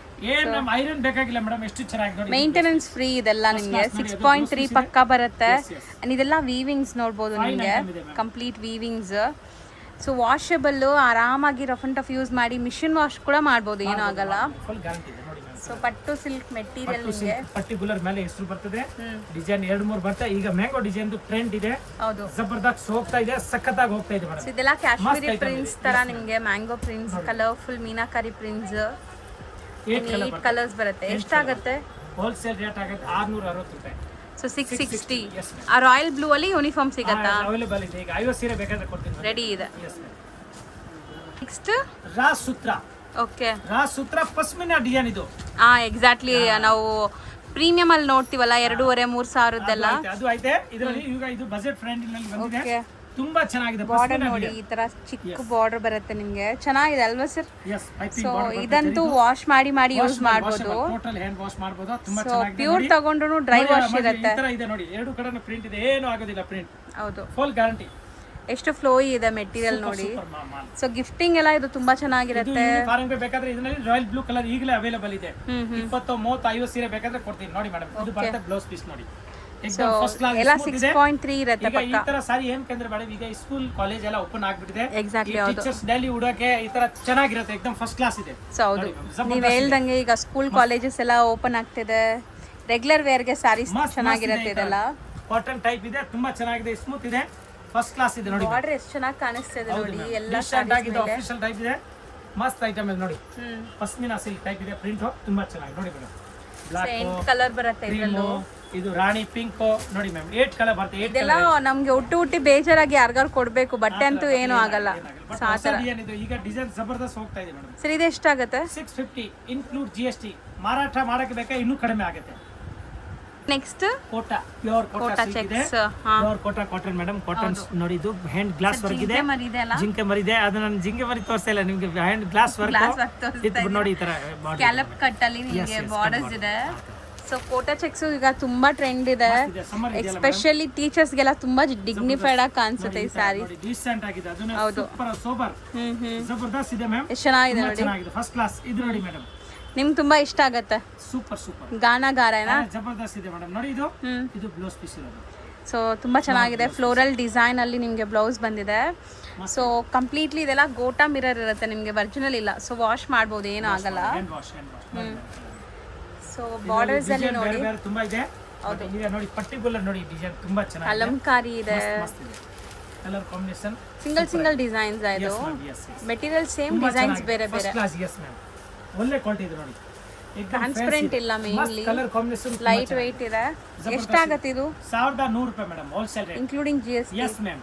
ಏನ್ ನಮ್ ಐರನ್ ಬೇಕಾಗಿಲ್ಲ ಮೇಡಮ್, ಎಷ್ಟು ಚೆನ್ನಾಗಿ ನೋಡಿ. ಮೇಂಟೆನೆನ್ಸ್ ಫ್ರೀ ಇದೆಲ್ಲ ನಿಮಗೆ. 6.3 ಪಕ್ಕ ಬರುತ್ತೆ. ಅಂಡ್ ಇದೆಲ್ಲ ವೀವಿಂಗ್ಸ್ ನೋಡ್ಬೋದು ನಿಮಗೆ, ಕಂಪ್ಲೀಟ್ ವೀವಿಂಗ್ಸ್. ಸೊ ವಾಷಬಲ್, ಆರಾಮಾಗಿ ರಫ್ ಅಂಡ್ ಟಫ್ ಯೂಸ್ ಮಾಡಿ ಮಿಷಿನ್ ವಾಶ್ ಕೂಡ ಮಾಡ್ಬೋದು, ಏನೂ ಆಗಲ್ಲ. ಫುಲ್ ಗ್ಯಾರಂಟಿ ಇದೆ ನೋಡಿ. ಸೊ ಪಟ್ಟು ಸಿಲ್ಕ್ ಮೆಟೀರಿಯಲ್ ನಿಮಗೆ ಪರ್ಟಿಕ್ಯುಲರ್ ಮೇಲೆ ಹೆಸರು ಬರ್ತದೆ. ಡಿಸೈನ್ 2-3 ಬರ್ತದೆ. ಈಗ ಮ್ಯಾಂಗೋ ಡಿಸೈನ್ ಟ್ರೆಂಡ್ ಇದೆ, ಹೌದು, ಜಬರ್ದಸ್ತ್ ಹೋಗ್ತಾ ಇದೆ, ಸಖತ್ತಾಗಿ ಹೋಗ್ತಾ ಇದೆ ಮೇಡಮ್. ಇದೆಲ್ಲ ಕಾಶ್ಮೀರಿ ಪ್ರಿಂಟ್ಸ್ ತರ ನಿಮಗೆ, mango prints, colourful meenakari prints. 8 colours ಬರುತ್ತೆ. ಎಷ್ಟಾಗುತ್ತೆ? ಹೋಲ್ಸೇಲ್ ರೇಟ್ ಆಗುತ್ತೆ 660 ರೂಪಾಯಿ. ಸೊ 660. ಆ ರಾಯಲ್ ಬ್ಲೂ ಅಲ್ಲಿ ಯೂನಿಫಾರ್ಮ್ ಸಿಗತ್ತಾ? ಅವೈಲೇಬಲ್ ಇದೆ. ಈಗ 50 ಸೀರೆ ಬೇಕಾದ್ರೆ ಕೊಡ್ತೀನಿ, ರೆಡಿ ಇದೆ. ನೆಕ್ಸ್ಟ್ ರಾ ಸೂತ್ರ. ಓಕೆ, ರಾ ಸೂತ್ರ ಪಶ್ಮಿನಾ ಡಿಸೈನ್ ಇದು. ಎಕ್ಸಾಕ್ಟ್ಲಿ ನಾವು ಪ್ರೀಮಿಯಂ ಅಲ್ಲಿ ನೋಡ್ತೀವಲ್ಲ, 2,500-3 ಸಾವಿರದ್ದೆಲ್ಲ ಅದು ಐತೆ. ಇದರಲ್ಲಿ ಈಗ ಇದು ಬಜೆಟ್ ಫ್ರೆಂಡ್ಲಿ ನಲ್ಲಿ ಬಂದಿದೆ. ಓಕೆ, ತುಂಬಾ ಚೆನ್ನಾಗಿದೆ. ಬಾರ್ಡರ್ ನೋಡಿ, ಈ ತರ ಚಿಕ್ಕ ಬಾರ್ಡರ್ ಬರುತ್ತೆ ನಿಮ್ಗೆ, ಚೆನ್ನಾಗಿದೆ ಅಲ್ವಾ ಸರ್? ಎಸ್, ಸೊ ಇದಂತೂ ವಾಶ್ ಮಾಡಿ ಯೂಸ್ ಮಾಡಬಹುದು. ಟೋಟಲ್ ಹ್ಯಾಂಡ್ ವಾಶ್ ಮಾಡಬಹುದು, ತುಂಬಾ ಸೊ ಚೆನ್ನಾಗಿದೆ. ಪ್ಯೂರ್ ತಗೊಂಡ್ರು ಡ್ರೈ ವಾಶ್ ಇರುತ್ತೆ. ಈ ತರ ಇದೆ ನೋಡಿ, ಎರಡು ಕಡೆನೂ ಪ್ರಿಂಟ್ ಇದೆ, ಏನು ಆಗೋದಿಲ್ಲ ಪ್ರಿಂಟ್. ಹೌದು, ಫುಲ್ ಗ್ಯಾರಂಟಿ. ಎಷ್ಟು ಫ್ಲೋಯಿ ಇದೆ ಮೆಟೀರಿಯಲ್ ನೋಡಿ. ಸೊ ಗಿಫ್ಟಿಂಗ್ ಎಲ್ಲ ಇದು ತುಂಬಾ ಚೆನ್ನಾಗಿರುತ್ತೆ. ಫಾರಂಗ್ ಬೇಕಾದ್ರೆ ಇದರಲ್ಲಿ ರಾಯಲ್ ಬ್ಲೂ ಕಲರ್ ಈಗಲೇ ಅವೈಲೇಬಲ್ ಇದೆ. 20, 30, 50 ಸೀರೆ ಬೇಕಾದ್ರೆ ಕೊಡ್ತೀನಿ ನೋಡಿ ಮೇಡಮ್. ಇದು ಬರುತ್ತೆ ಬ್ಲೌಸ್ ಪೀಸ್ ನೋಡಿ, ಫಸ್ಟ್ ಕ್ಲಾಸ್ ಎಲ್ಲ 6.3 ಇರುತ್ತೆ ಪಕ್ಕ. ಈ ತರ ಸಾರಿ ಏನಂದ್ರೆ ಮೇಡಮ್, ಈಗ ಸ್ಕೂಲ್ ಕಾಲೇಜ್ ಎಲ್ಲ ಓಪನ್ ಆಗ್ಬಿಟ್ಟಿದೆ. ಎಕ್ಸಾಕ್ಟ್ಲಿ, ಟೀಚರ್ಸ್ ಡೈಲಿ ಉಡೋಕೆ ಈ ತರ ಚೆನ್ನಾಗಿರುತ್ತೆ, ಏಕದಮ್ ಫಸ್ಟ್ ಕ್ಲಾಸ್ ಇದೆ. ಸೊ ಹೌದು, ನೀವು ಹೇಳ್ದಂಗೆ ಈಗ ಸ್ಕೂಲ್ ಕಾಲೇಜಸ್ ಎಲ್ಲ ಓಪನ್ ಆಗ್ತಿದೆ, ರೆಗ್ಯುಲರ್ ವೇರ್ ಗೆ ಸಾರೀಸ್ ಚೆನ್ನಾಗಿರುತ್ತೆ. ಇದೆಲ್ಲ ಕಾಟನ್ ಟೈಪ್ ಇದೆ, ತುಂಬಾ ಚೆನ್ನಾಗಿದೆ, ಸ್ಮೂತ್ ಇದೆ, ಫಸ್ಟ್ ಕ್ಲಾಸ್ ಇದೆ ನೋಡಿ. ಬಾರ್ಡರ್ ಎಷ್ಟು ಚೆನ್ನಾಗಿ ಕಾಣಿಸ್ತಿದೆ ನೋಡಿ. ಎಲ್ಲ ಆಫೀಷಿಯಲ್ ಟೈಪ್ ಇದೆ, ಮಸ್ತ್ ಐಟಮ್ ಇದೆ ನೋಡಿ. ಪಶ್ಮಿನಾ ಸಿಲ್ಕ್ ಟೈಪ್ ಇದೆ, ಪ್ರಿಂಟ್ ತುಂಬಾ ಚೆನ್ನಾಗಿ ನೋಡಿ ಮೇಡಮ್. ಬ್ಲಾಕ್ ಕಲರ್ ಬರುತ್ತೆ ಇದರಲ್ಲೂ. ಇದು ರಾಣಿ ಪಿಂಕ್ ನೋಡಿ ಮ್ಯಾಮ್ 8 ಕಲರ್ ಬರುತ್ತೆ 8 ಇದೆಲ್ಲ ನಮ್ಗೆ ಹುಟ್ಟಿ ಬೇಜಾರಾಗಿ ಯಾರಿಗಾರು ಕೊಡ್ಬೇಕು, ಬಟ್ಟೆ ಅಂತೂ ಏನೂ ಆಗಲ್ಲ. ಸೊ ಆ ಥರ ಡಿಸೈನ್ ಇದು ಈಗ ಡಿಸೈನ್ ಜಬರ್ದಸ್ತ್ ಹೋಗ್ತಾ ಇದೆ ಮೇಡಮ್. ಸರ್ ಇದು ಎಷ್ಟಾಗುತ್ತೆ? 650 ಇನ್ಕ್ಲೂಡ್ GST. ಮಾರಾಟ ಮಾಡಕ್ಕೆ ಬೇಕಾ ಇನ್ನೂ ಕಡಿಮೆ ಆಗುತ್ತೆ. ನೆಕ್ಸ್ಟ್ ಕೋಟಾ ಪ್ಯೂರ್ ಕೋಟಾ ಇದೆ, pure Kota cotton madam. Cotton ನೋಡಿ ಇದು ಹ್ಯಾಂಡ್ ಗ್ಲಾಸ್ ವರ್ಕ್ ಇದೆ, ಜಿಂಕೆ ಮರಿದೆ. ಅದು ನಾನು ಜಿಂಕೆ ಮರಿ ತೋರಿಸ್ತಾ ಇಲ್ಲ ನಿಮ್ಗೆ, ಹ್ಯಾಂಡ್ ಗ್ಲಾಸ್ ವರ್ಕ್ ಇದು ನೋಡಿ ಈ ತರ ಸ್ಕ್ಯಾಲಪ್ ಕಟ್ ಅಲ್ಲಿ ನಿಮಗೆ ಬಾರ್ಡರ್ಸ್ ಇದೆ. ಸೊ ಕೋಟಾ ಚೆಕ್ಸ್ ಈಗ ತುಂಬಾ ಟ್ರೆಂಡ್ ಇದೆ, ಎಸ್ಪೆಷಲಿ ಟೀಚರ್ಸ್ಗೆಲ್ಲ ತುಂಬಾ ಡಿಗ್ನಿಫೈಡ್ ಆಗಿ ಕಾಣಿಸುತ್ತೆ ಈ ಸ್ಯಾರಿ. ಡೀಸೆಂಟ್ ಆಗಿದೆ, ಅದನ್ನ ಸೂಪರ್ ಸೋಬರ್ ಜಬರ್ದಸ್ತ್ ಇದೆ ಮ್ಯಾಮ್. ಎಷ್ಟು ಚೆನ್ನಾಗಿದೆ ನೋಡಿ, ಚೆನ್ನಾಗಿದೆ, ಫಸ್ಟ್ ಕ್ಲಾಸ್. ಇದು ನೋಡಿ ಮೇಡಮ್, ನಿಮ್ಗೆ ತುಂಬಾ ಇಷ್ಟ ಆಗತ್ತೆ. ಸೂಪರ್ ಸೂಪರ್ ಗಾನಗಾರನಾ ಜಬರ್ದಸ್ತ್ ಇದೆ ಮೇಡಮ್. ನೋಡಿ ಇದು ಬ್ಲೌಸ್ ಪೀಸ್ ಇರೋದು. ಸೊ ತುಂಬಾ ಚೆನ್ನಾಗಿದೆ, ಫ್ಲೋರಲ್ ಡಿಸೈನ್ ಅಲ್ಲಿ ನಿಮಗೆ ಬ್ಲೌಸ್ ಬಂದಿದೆ. ಸೊ ಕಂಪ್ಲೀಟ್ಲಿ ಇದೆಲ್ಲ ಗೋಟಾ ಮಿರರ್ ಇರುತ್ತೆ ನಿಮಗೆ, ಒರಿಜಿನಲ್ ಇಲ್ಲ. ಸೊ ವಾಶ್ ಮಾಡ್ಬೋದು, ಏನೂ ಆಗಲ್ಲ. ಸೊ ಬಾರ್ಡರ್ಸ್ ಅಲ್ಲಿ ನೋಡಿ ತುಂಬಾ ಇದೆ. ಹೌದು, ಈಗ ನೋಡಿ ಪರ್ಟಿಕ್ಯುಲರ್ ನೋಡಿ ಡಿಸೈನ್ ತುಂಬಾ ಚೆನ್ನಾಗಿದೆ, ಅಲಂಕಾರಿ ಇದೆ, ಕಲರ್ ಕಾಂಬಿನೇಷನ್ ಸಿಂಗಲ್ ಡಿಸೈನ್ಸ್ ಇದು. ಮೆಟೀರಿಯಲ್ ಸೇಮ್ ಡಿಸೈನ್ಸ್ ಬೇರೆ ಬೇರೆ. ಎಸ್ ಮ್ಯಾಮ್, ಒಳ್ಳೆ ಕ್ವಾಲಿಟಿ ಇದೆ ನೋಡಿ. ಟ್ರಾನ್ಸ್ಪರೆಂಟ್ ಇಲ್ಲ, mainly colour combination light weight ಇದೆ. ಎಷ್ಟಾಗುತ್ತೆ ಇದು? 1100 ರೂಪಾಯಿ madam, wholesale rate including GST. Yes ma'am.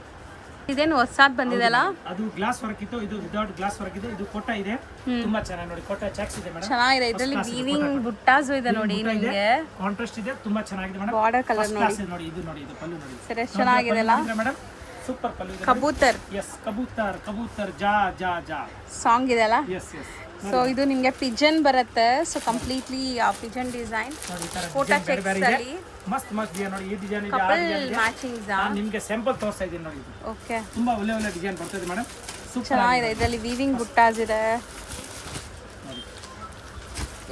ಇದೇನು ಹೊಸದ್ ಬಂದಿದೆಲ್ಲ? ಅದು ಗ್ಲಾಸ್ ವರ್ಕ್ ಇತ್ತು, ಇದು ವಿದೌಟ್ ಗ್ಲಾಸ್ ವರ್ಕ್ ಇದೆ. ಇದು ಕೋಟಾ ಇದೆ, ತುಂಬಾ ಚೆನ್ನಾಗಿ ನೋಡಿ. ಕೋಟಾ ಚೆಕ್ಸ್ ಇದೆ ಮೇಡಮ್, ಚೆನ್ನಾಗಿದೆ. ಇದರಲ್ಲಿ ವೀವಿಂಗ್ ಬುಟ್ಟಾಸ್ ಇದೆ ನೋಡಿ, ನಿಮಗೆ ಕಾಂಟ್ರಾಸ್ಟ್ ಇದೆ, ತುಂಬಾ ಚೆನ್ನಾಗಿದೆ ಮೇಡಮ್. ಬಾರ್ಡರ್ ಕಲರ್ ನೋಡಿ, ನೋಡಿ ಇದು ನೋಡಿ, ಇದು ಪಲ್ಲು ನೋಡಿ ಸರಿ ಎಷ್ಟು ಚೆನ್ನಾಗಿದೆಲ್ಲ ಮೇಡಮ್. ಸೂಪರ್ ಪಲ್ಲು ಇದೆ. ಕಬೂತರ್, ಎಸ್ ಕಬೂತರ್, ಕಬೂತರ್ ಜಾ ಜಾ ಜಾ ಸಾಂಗ್ ಇದೆಲ್ಲ. S yes. ಸೊ ಇದು ನಿಮಗೆ ಪಿಜನ್ ಬರುತ್ತೆ. So completely pigeon design, Kota checks ಅಲ್ಲಿ ಮಸ್ತ್ ಮಸ್ತ್ ಡಿಸೈನ್ ನೋಡಿ. ಈ ಡಿಸೈನ್ ಇದೆ, ಕಪಲ್ ಮ್ಯಾಚಿಂಗ್ಸ್. ನಿಮಗೆ ಸ್ಯಾಂಪಲ್ ತೋರಿಸ್ತಾ ಇದ್ದೀನಿ ನೋಡಿ. ಇದು ಓಕೆ, ತುಂಬಾ ಒಳ್ಳೆ ಒಳ್ಳೆ ಡಿಸೈನ್ ಬರ್ತದೆ ಮೇಡಮ್, ಸೂಪರ್ ಚೆನ್ನಾಗಿದೆ. ಇದರಲ್ಲಿ ವೀವಿಂಗ್ ಬುಟ್ಟಾಸ್ ಇದೆ,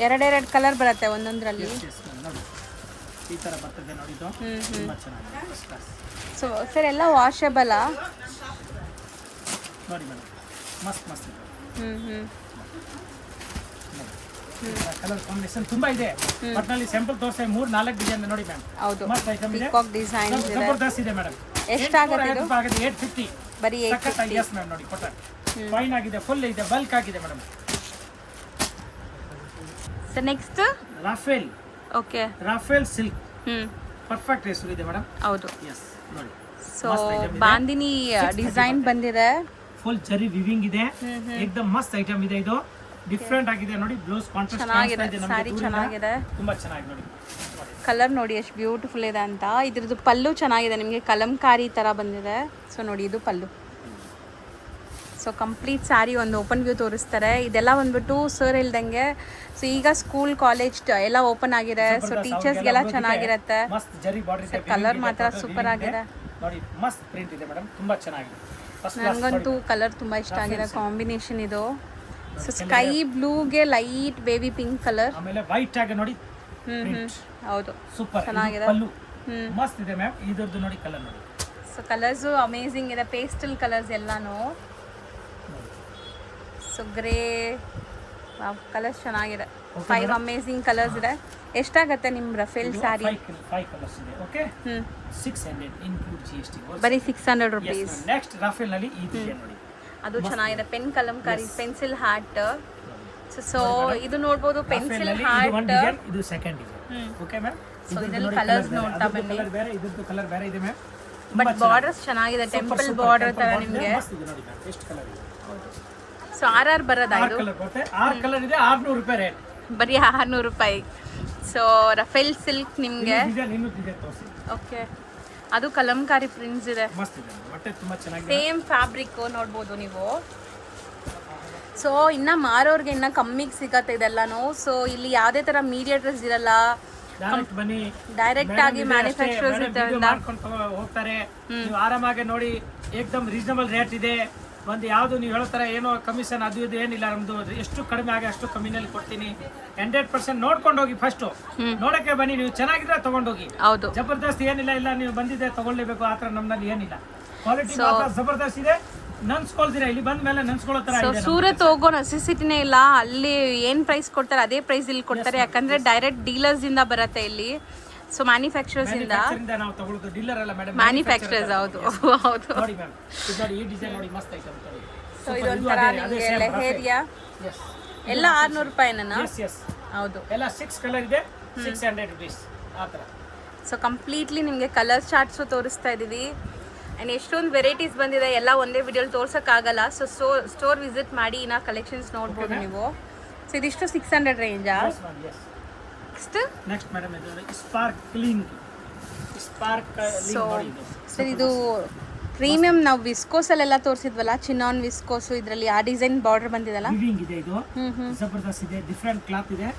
ಎರಡೆರಡು ಕಲರ್ ಬರುತ್ತೆ ಒಂದೊಂದರಲ್ಲಿ. ನೋಡಿ ಈ ತರ ಬರ್ತದೆ ನೋಡಿ, ಇದು ತುಂಬಾ ಚೆನ್ನಾಗಿದೆ. ಸೊ ಸರ್ ಎಲ್ಲ ವಾಷಬಲ್ ನೋಡಿ ಮೇಡಮ್, ಮಸ್ತ್ ಮಸ್ತ್ ಇದೆ. ಕಲರ್ ಕಾಂಬಿನೇಷನ್ ತುಂಬಾ ಇದೆ, ಒಟ್ನಲ್ಲಿ ಸ್ಯಾಂಪಲ್ ತೋರಿಸ್ತಾ 3-4 ಡಿಸೈನ್ ನೋಡಿ ಮ್ಯಾಮ್. ಹೌದು, ಮಸ್ತ್ ಐಟಮ್ ಇದೆ, ಪಿಕಾಕ್ ಡಿಸೈನ್ಸ್ ಇದೆ. ಜಬರ್ದಸ್ತ್ ಇದೆ ಮೇಡಮ್. ಎಷ್ಟಾಗುತ್ತೆ ಇದು? 850 ಬರೀ 850. Yes ma'am. ನೋಡಿ ಕೊಟ್ಟ ಫೈನ್ ಆಗಿದೆ, ಫುಲ್ ಇದೆ, ಬಲ್ಕ್ ಆಗಿದೆ madam. So next ruffle. Okay, ruffle silk perfect ಹೆಸರು ಇದೆ ಮೇಡಮ್. ಹೌದು. ಎಸ್ ನೋಡಿ, ಸೊ ಬಾಂದಿನಿ ಡಿಸೈನ್ ಬಂದಿದೆ, ಫುಲ್ ಜರಿ ವಿವಿಂಗ್ ಇದೆ, ಏಕದಮ್ ಮಸ್ತ್ ಐಟಮ್ ಇದೆ. ಇದು ಡಿಫರೆಂಟ್ ಆಗಿದೆ ನೋಡಿ, ಬ್ಲೌಸ್ ಕಾಂಟ್ರಾಸ್ಟ್ ಚೆನ್ನಾಗಿದೆ, ಸ್ಯಾರಿ ಚೆನ್ನಾಗಿದೆ, ತುಂಬಾ ಚೆನ್ನಾಗಿದೆ ನೋಡಿ. ಕಲರ್ ನೋಡಿ ಎಷ್ಟು ಬ್ಯೂಟಿಫುಲ್ ಇದೆ ಅಂತ. ಇದ್ರದ್ದು ಪಲ್ಲು ಚೆನ್ನಾಗಿದೆ, ನಿಮಗೆ ಕಲಂಕಾರಿ ತರ ಬಂದಿದೆ. ಸೊ ನೋಡಿ ಇದು ಪಲ್ಲು. ಸೊ ಕಂಪ್ಲೀಟ್ ಸ್ಯಾರಿ ಒಂದು ಓಪನ್ ವ್ಯೂ ತೋರಿಸ್ತಾರೆ. ಇದೆಲ್ಲ ಬಂದ್ಬಿಟ್ಟು ಸರ್ ಹೇಳ್ದಂಗೆ, ಸೊ ಈಗ ಸ್ಕೂಲ್ ಕಾಲೇಜ್ ಎಲ್ಲ ಓಪನ್ ಆಗಿದೆ. ಸೊ ಟೀಚರ್ಸ್ಗೆಲ್ಲ ಚೆನ್ನಾಗಿರುತ್ತೆ. ಮಸ್ತ್ ಜರಿ ಬಾರ್ಡರ್, ಕಲರ್ ಮಾತ್ರ ಸೂಪರ್ ಆಗಿದೆ ನೋಡಿ, ಮಸ್ತ್ ಪ್ರಿಂಟ್ ಇದೆ ಮೇಡಮ್, ತುಂಬಾ ಚೆನ್ನಾಗಿದೆ. ನನಗಂತೂ ಕಲರ್ ತುಂಬಾ ಇಷ್ಟ ಆಗಿದೆ, ಕಾಂಬಿನೇಷನ್ ಇದು. ಸೊ ಸ್ಕೈ ಬ್ಲೂಗೆ ಲೈಟ್ ಬೇಬಿ ಪಿಂಕ್ ಕಲರ್, ಆಮೇಲೆ ವೈಟ್ ಆಗಿ ನೋಡಿ. ಹೌದು, ಸೂಪರ್ ಚೆನ್ನಾಗಿದೆ, ಪಲ್ಲು ಮಸ್ತ್ ಇದೆ ಮ್ಯಾಮ್. ಇದರದ್ದು ನೋಡಿ ಕಲರ್ ನೋಡಿ. ಸೊ ಕಲರ್ಸ್ ಅಮೇಜಿಂಗ್ ಇದೆ, ಪೇಸ್ಟಲ್ ಕಲರ್ಸ್ ಎಲ್ಲಾನು. ಸೊ ಗ್ರೇ ಕಲರ್ಸ್ ಚೆನ್ನಾಗಿದೆ, 5 ಅಮೇಜಿಂಗ್ ಕಲರ್ಸ್ ಇದೆ. ಎಷ್ಟಾಗತ್ತೆ ನಿಮ್ಮ ರಫೇಲ್ ಸ್ಯಾರಿ? 5 ಕಲರ್ಸ್ ಇದೆ. Okay, 600 include GST. ಬರೀ 600 ರುಪೀಸ್. ನೆಕ್ಸ್ಟ್ ರಾಫೆಲ್ ನಲ್ಲಿ ಈ ಡಿಸೈನ್ ನೋಡಿ, ಅದು ಚೆನ್ನಾಗಿದೆ, pen Kalamkari, pencil heart. So ಇದು ನೋಡಬಹುದು, ಪೆನ್ಸಿಲ್ ಹಾರ್ಟ್. ಇದು second design. Okay ma'am. So ಇದರಲ್ಲಿ ಕಲರ್ಸ್ ನೋಡ್ತಾ ಬನ್ನಿ. ಕಲರ್ ಬೇರೆ, ಇದರದ್ದು ಕಲರ್ ಬೇರೆ ಇದೆ ಮ್ಯಾಮ್. ಬಟ್ ಬಾರ್ಡರ್ಸ್ ಚೆನ್ನಾಗಿದೆ, ಟೆಂಪಲ್ ಬಾರ್ಡರ್ ತರ ನಿಮಗೆ. ಮಸ್ತ್ ಇದೆ ನೋಡಿ ಮ್ಯಾಮ್, ಎಷ್ಟು ಕಲರ್ ಇದೆ. ಸೊ RR ಬರೋದಾ ಇದು? 6 ಕಲರ್ ಬರುತ್ತೆ, 6 ಕಲರ್ ಇದೆ, 600 ರೂಪಾಯಿ ರೇಟ್, ಬರೀ 600 ರೂಪಾಯಿ. ಸೊ ರಫೇಲ್ ಸಿಲ್ಕ್ ನಿಮಗೆ. ಇನ್ನೂ ಡಿಸೈನ್ ತೋರಿಸಿ. ಓಕೆ, ಅದು ಕಲಂಕಾರಿ ಪ್ರಿಂಟ್ಸ್ ಇದೆ, ಮಸ್ತ್ ಇದೆ, ಬಟ್ಟೆ ತುಂಬಾ ಚೆನ್ನಾಗಿದೆ, ಸೇಮ್ ಫ್ಯಾಬ್ರಿಕ್ ನೋಡ್ಬೋದು ನೀವು. ಸೊ ಇನ್ನ ಮಾರೋರ್ಗೆ ಇನ್ನ ಕಮ್ಮಿಗೆ ಸಿಗತ್ತೆ ಇದೆಲ್ಲಾನು. ಸೊ ಇಲ್ಲಿ ಯಾವುದೇ ತರ ಮೀಡಿಯೇಟರ್ಸ್ ಇರಲ್ಲ, ಡೈರೆಕ್ಟ್ ಬನ್ನಿ, ಡೈರೆಕ್ಟ್ ಆಗಿ ಮ್ಯಾನುಫ್ಯಾಕ್ಚರರ್ಸ್ ಇರೋದ್ರಿಂದ ಹೋಗ್ತಾರೆ. ನೀವು ಆರಾಮಾಗಿ ನೋಡಿ, ಏಕದಮ್ ರೀಸನಬಲ್ ರೇಟ್ ಇದೆ. ಒಂದು ಯಾವುದು ನೀವು ಹೇಳ್ತಾರೆ ಏನೋ ಕಮಿಷನ್ ಅದು ಇದು ಏನಿಲ್ಲ, ನಮ್ದು ಎಷ್ಟು ಕಡಿಮೆ ಆಗಿ ಅಷ್ಟು ಕಮ್ಮಿನಲ್ಲಿ ಕೊಡ್ತೀನಿ. 100% ನೋಡ್ಕೊಂಡು ಹೋಗಿ, ಫಸ್ಟ್ ನೋಡಕ್ಕೆ ಬನ್ನಿ, ನೀವು ಚೆನ್ನಾಗಿದ್ರೆ ತಗೊಂಡೋಗಿ. ಹೌದು, ಜಬರ್ದಸ್ತ್ ಏನಿಲ್ಲ, ಇಲ್ಲ ನೀವು ಬಂದಿದೆ ತಗೊಳ್ಳೇಬೇಕು ಆ ಥರ ನಮ್ಮಲ್ಲಿ ಏನಿಲ್ಲ. ಕ್ವಾಲಿಟಿ ಜಬರ್ದಸ್ತ್ ಇದೆ, ನನ್ಸ್ಕೊಳ್ತೀರಾ ಇಲ್ಲಿ ಬಂದ ಮೇಲೆ ನನ್ಸ್ಕೊಳ್ಳೋ ಥರ ಇದೆ. ಸೂರತ್ ಹೋಗೋ ನೆಸೆಸಿಟಿನೇ ಇಲ್ಲ, ಅಲ್ಲಿ ಏನು ಪ್ರೈಸ್ ಕೊಡ್ತಾರೆ ಅದೇ ಪ್ರೈಸ್ ಇಲ್ಲಿ ಕೊಡ್ತಾರೆ. ಯಾಕಂದ್ರೆ ಡೈರೆಕ್ಟ್ ಡೀಲರ್ಸ್ ಇಂದ ಬರುತ್ತೆ ಇಲ್ಲಿ. ಸೊ ಮ್ಯಾನುಫ್ಯಾಕ್ಚರರ್ಸ್ ಇಂದ ನಾವು ತಗೊಳ್ಳೋದು, ಡೀಲರ್ ಅಲ್ಲ ಮೇಡಮ್, ಮ್ಯಾನುಫ್ಯಾಕ್ಚರರ್ಸ್. ಹೌದು ಹೌದು ನೋಡಿ ಮ್ಯಾಮ್, ಇದು ನೋಡಿ ಈ ಡಿಸೈನ್ ನೋಡಿ, ಮಸ್ತ್ ಐಟಮ್ ನೋಡಿ. ಸೊ ಇದೊಂಥರ ನಿಮಗೆ ಲೆಹೇರಿಯಾ ಎಲ್ಲ 600 ರೂಪಾಯಿನ? ಎಸ್ ಹೌದು, ಎಲ್ಲ 6 ಕಲರ್ ಇದೆ, 600 ರುಪೀಸ್ ಆ ಥರ. ಸೊ ಕಂಪ್ಲೀಟ್ಲಿ ನಿಮಗೆ ಕಲರ್ ಚಾರ್ಟ್ಸು ತೋರಿಸ್ತಾ ಇದ್ದೀವಿ. ಆ್ಯಂಡ್ ಎಷ್ಟೊಂದು ವೆರೈಟೀಸ್ ಬಂದಿದೆ, ಎಲ್ಲ ಒಂದೇ ವಿಡಿಯೋಲಿ ತೋರ್ಸೋಕ್ಕಾಗಲ್ಲ. ಸೊ ಸ್ಟೋರ್ ವಿಸಿಟ್ ಮಾಡಿ ನಾ ಕಲೆಕ್ಷನ್ಸ್ ನೋಡ್ಬೋದು ನೀವು. ಸೊ ಇದಿಷ್ಟು 600 ರೇಂಜಾ. ನೆಕ್ಸ್ಟ್ ಮೇಡಮ್ ಇದು ಸ್ಪಾರ್ಕ್ಲಿಂಗ್ ಸೊ ಸರ್ ಇದು ಪ್ರೀಮಿಯಂ ನಾವು ವಿಸ್ಕೋಸಲ್ಲೆಲ್ಲ ತೋರಿಸಿದ್ವಲ್ಲ, ಚಿನಾನ್ ವಿಸ್ಕೋಸು, ಇದರಲ್ಲಿ ಆ ಡಿಸೈನ್ ಬಾರ್ಡರ್ ಬಂದಿದಲ್ಲ, ವಿವಿಂಗ್ ಇದೆ. ಇದು ಜಬರ್ದಸ್ತ್ ಇದೆ, ಡಿಫ್ರೆಂಟ್ ಕ್ಲಾತ್ ಇದೆ,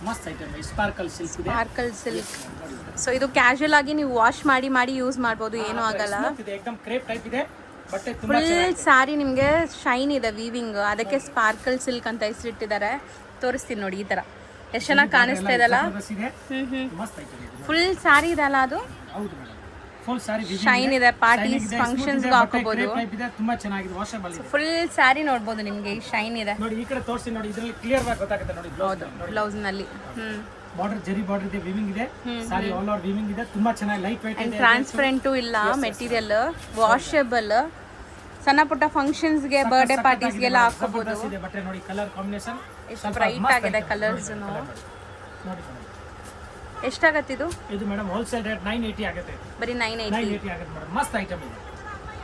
ಮಸ್ತ್ ಐಟಮ್. ಸ್ಪಾರ್ಕಲ್ ಸಿಲ್ಕ್ ಇದೆ, ಸ್ಪಾರ್ಕಲ್ ಸಿಲ್ಕ್. ಸೊ ಇದು ಕ್ಯಾಶುಯಲ್ ಆಗಿ ನೀವು ವಾಶ್ ಮಾಡಿ ಯೂಸ್ ಮಾಡ್ಬೋದು, ಏನೂ ಆಗಲ್ಲ. ಇದೆ ಏಕದಮ್ ಕ್ರೇಪ್ ಟೈಪ್ ಇದೆ, ಬಟ್ಟೆ ತುಂಬಾ ಫುಲ್ ಸ್ಯಾರಿ ನಿಮಗೆ ಶೈನ್ ಇದೆ, ವೀವಿಂಗ್, ಅದಕ್ಕೆ ಸ್ಪಾರ್ಕಲ್ ಸಿಲ್ಕ್ ಅಂತ ಹೆಸರಿಟ್ಟಿದ್ದಾರೆ. ತೋರಿಸ್ತೀನಿ ನೋಡಿ, ಈ ತರ ಎಷ್ಟು ಚೆನ್ನಾಗಿ ಕಾಣಿಸ್ತಾ ಇದೆಲ್ಲ. ಮಸ್ತ್ ಐಟಮ್ ಇದೆ. ಫುಲ್ ಸ್ಯಾರಿ ಇದೆ ಅಲ್ಲ, ಅದು ಹೌದು ಮೇಡಮ್, ಫುಲ್ ಸಾರಿ ಶೈನ್ ಇದೆ, ಪಾರ್ಟೀಸ್ ಫಂಕ್ಷನ್ಸ್ ಹಾಕೋಬಹುದು. ತುಂಬಾ ಚೆನ್ನಾಗಿದೆ, ವಾಷಬಲ್ ಇದೆ. ಫುಲ್ ಸ್ಯಾರಿ ನೋಡಬಹುದು ನಿಮಗೆ, ಈ ಶೈನ್ ಇದೆ ನೋಡಿ. ಈ ಕಡೆ ತೋರಿಸಿ ನೋಡಿ, ಇದರಲ್ಲಿ ಕ್ಲಿಯರ್ ಆಗಿ ಗೊತ್ತಾಗುತ್ತೆ ನೋಡಿ. ಹೌದು, ಬ್ಲೌಸ್ ನಲ್ಲಿ ಬಾರ್ಡರ್ ಜರಿ ಬಾರ್ಡರ್ ಇದೆ, ವಿವಿಂಗ್ ಇದೆ, ಸಾರಿ ಆಲ್ ಓವರ್ ವಿವಿಂಗ್ ಇದೆ, ತುಂಬಾ ಚೆನ್ನಾಗಿ ಲೈಟ್ weight ಇದೆ. ಟ್ರಾನ್ಸ್ಪರೆಂಟು ಇಲ್ಲ, ಮೆಟೀರಿಯಲ್ ವಾಷಬಲ್. ಸಣ್ಣ ಪುಟ್ಟ ಫಂಕ್ಷನ್ಸ್ ಗೆ, ಬರ್ತ್ಡೇ ಪಾರ್ಟೀಸ್ ಗೆಲ್ಲ ಹಾಕೋಬಹುದು. ಬಟ್ಟೆ ನೋಡಿ, ಕಲರ್ ಕಾಂಬಿನೇಷನ್ ಎಷ್ಟು ಬ್ರೈಟ್ ಆಗಿದೆ ಕಲರ್ಸ್. ನೋಡಿ ಎಷ್ಟಾಗತ್ತೆ ಇದು? ಇದು ಮೇಡಮ್ ಹೋಲ್ಸೇಲ್ ರೇಟ್ 980 ಆಗುತ್ತೆ. ಬರೀ 980 ಆಗುತ್ತೆ ಮೇಡಮ್. ಮಸ್ತ್ ಐಟಮ್ ಇದೆ.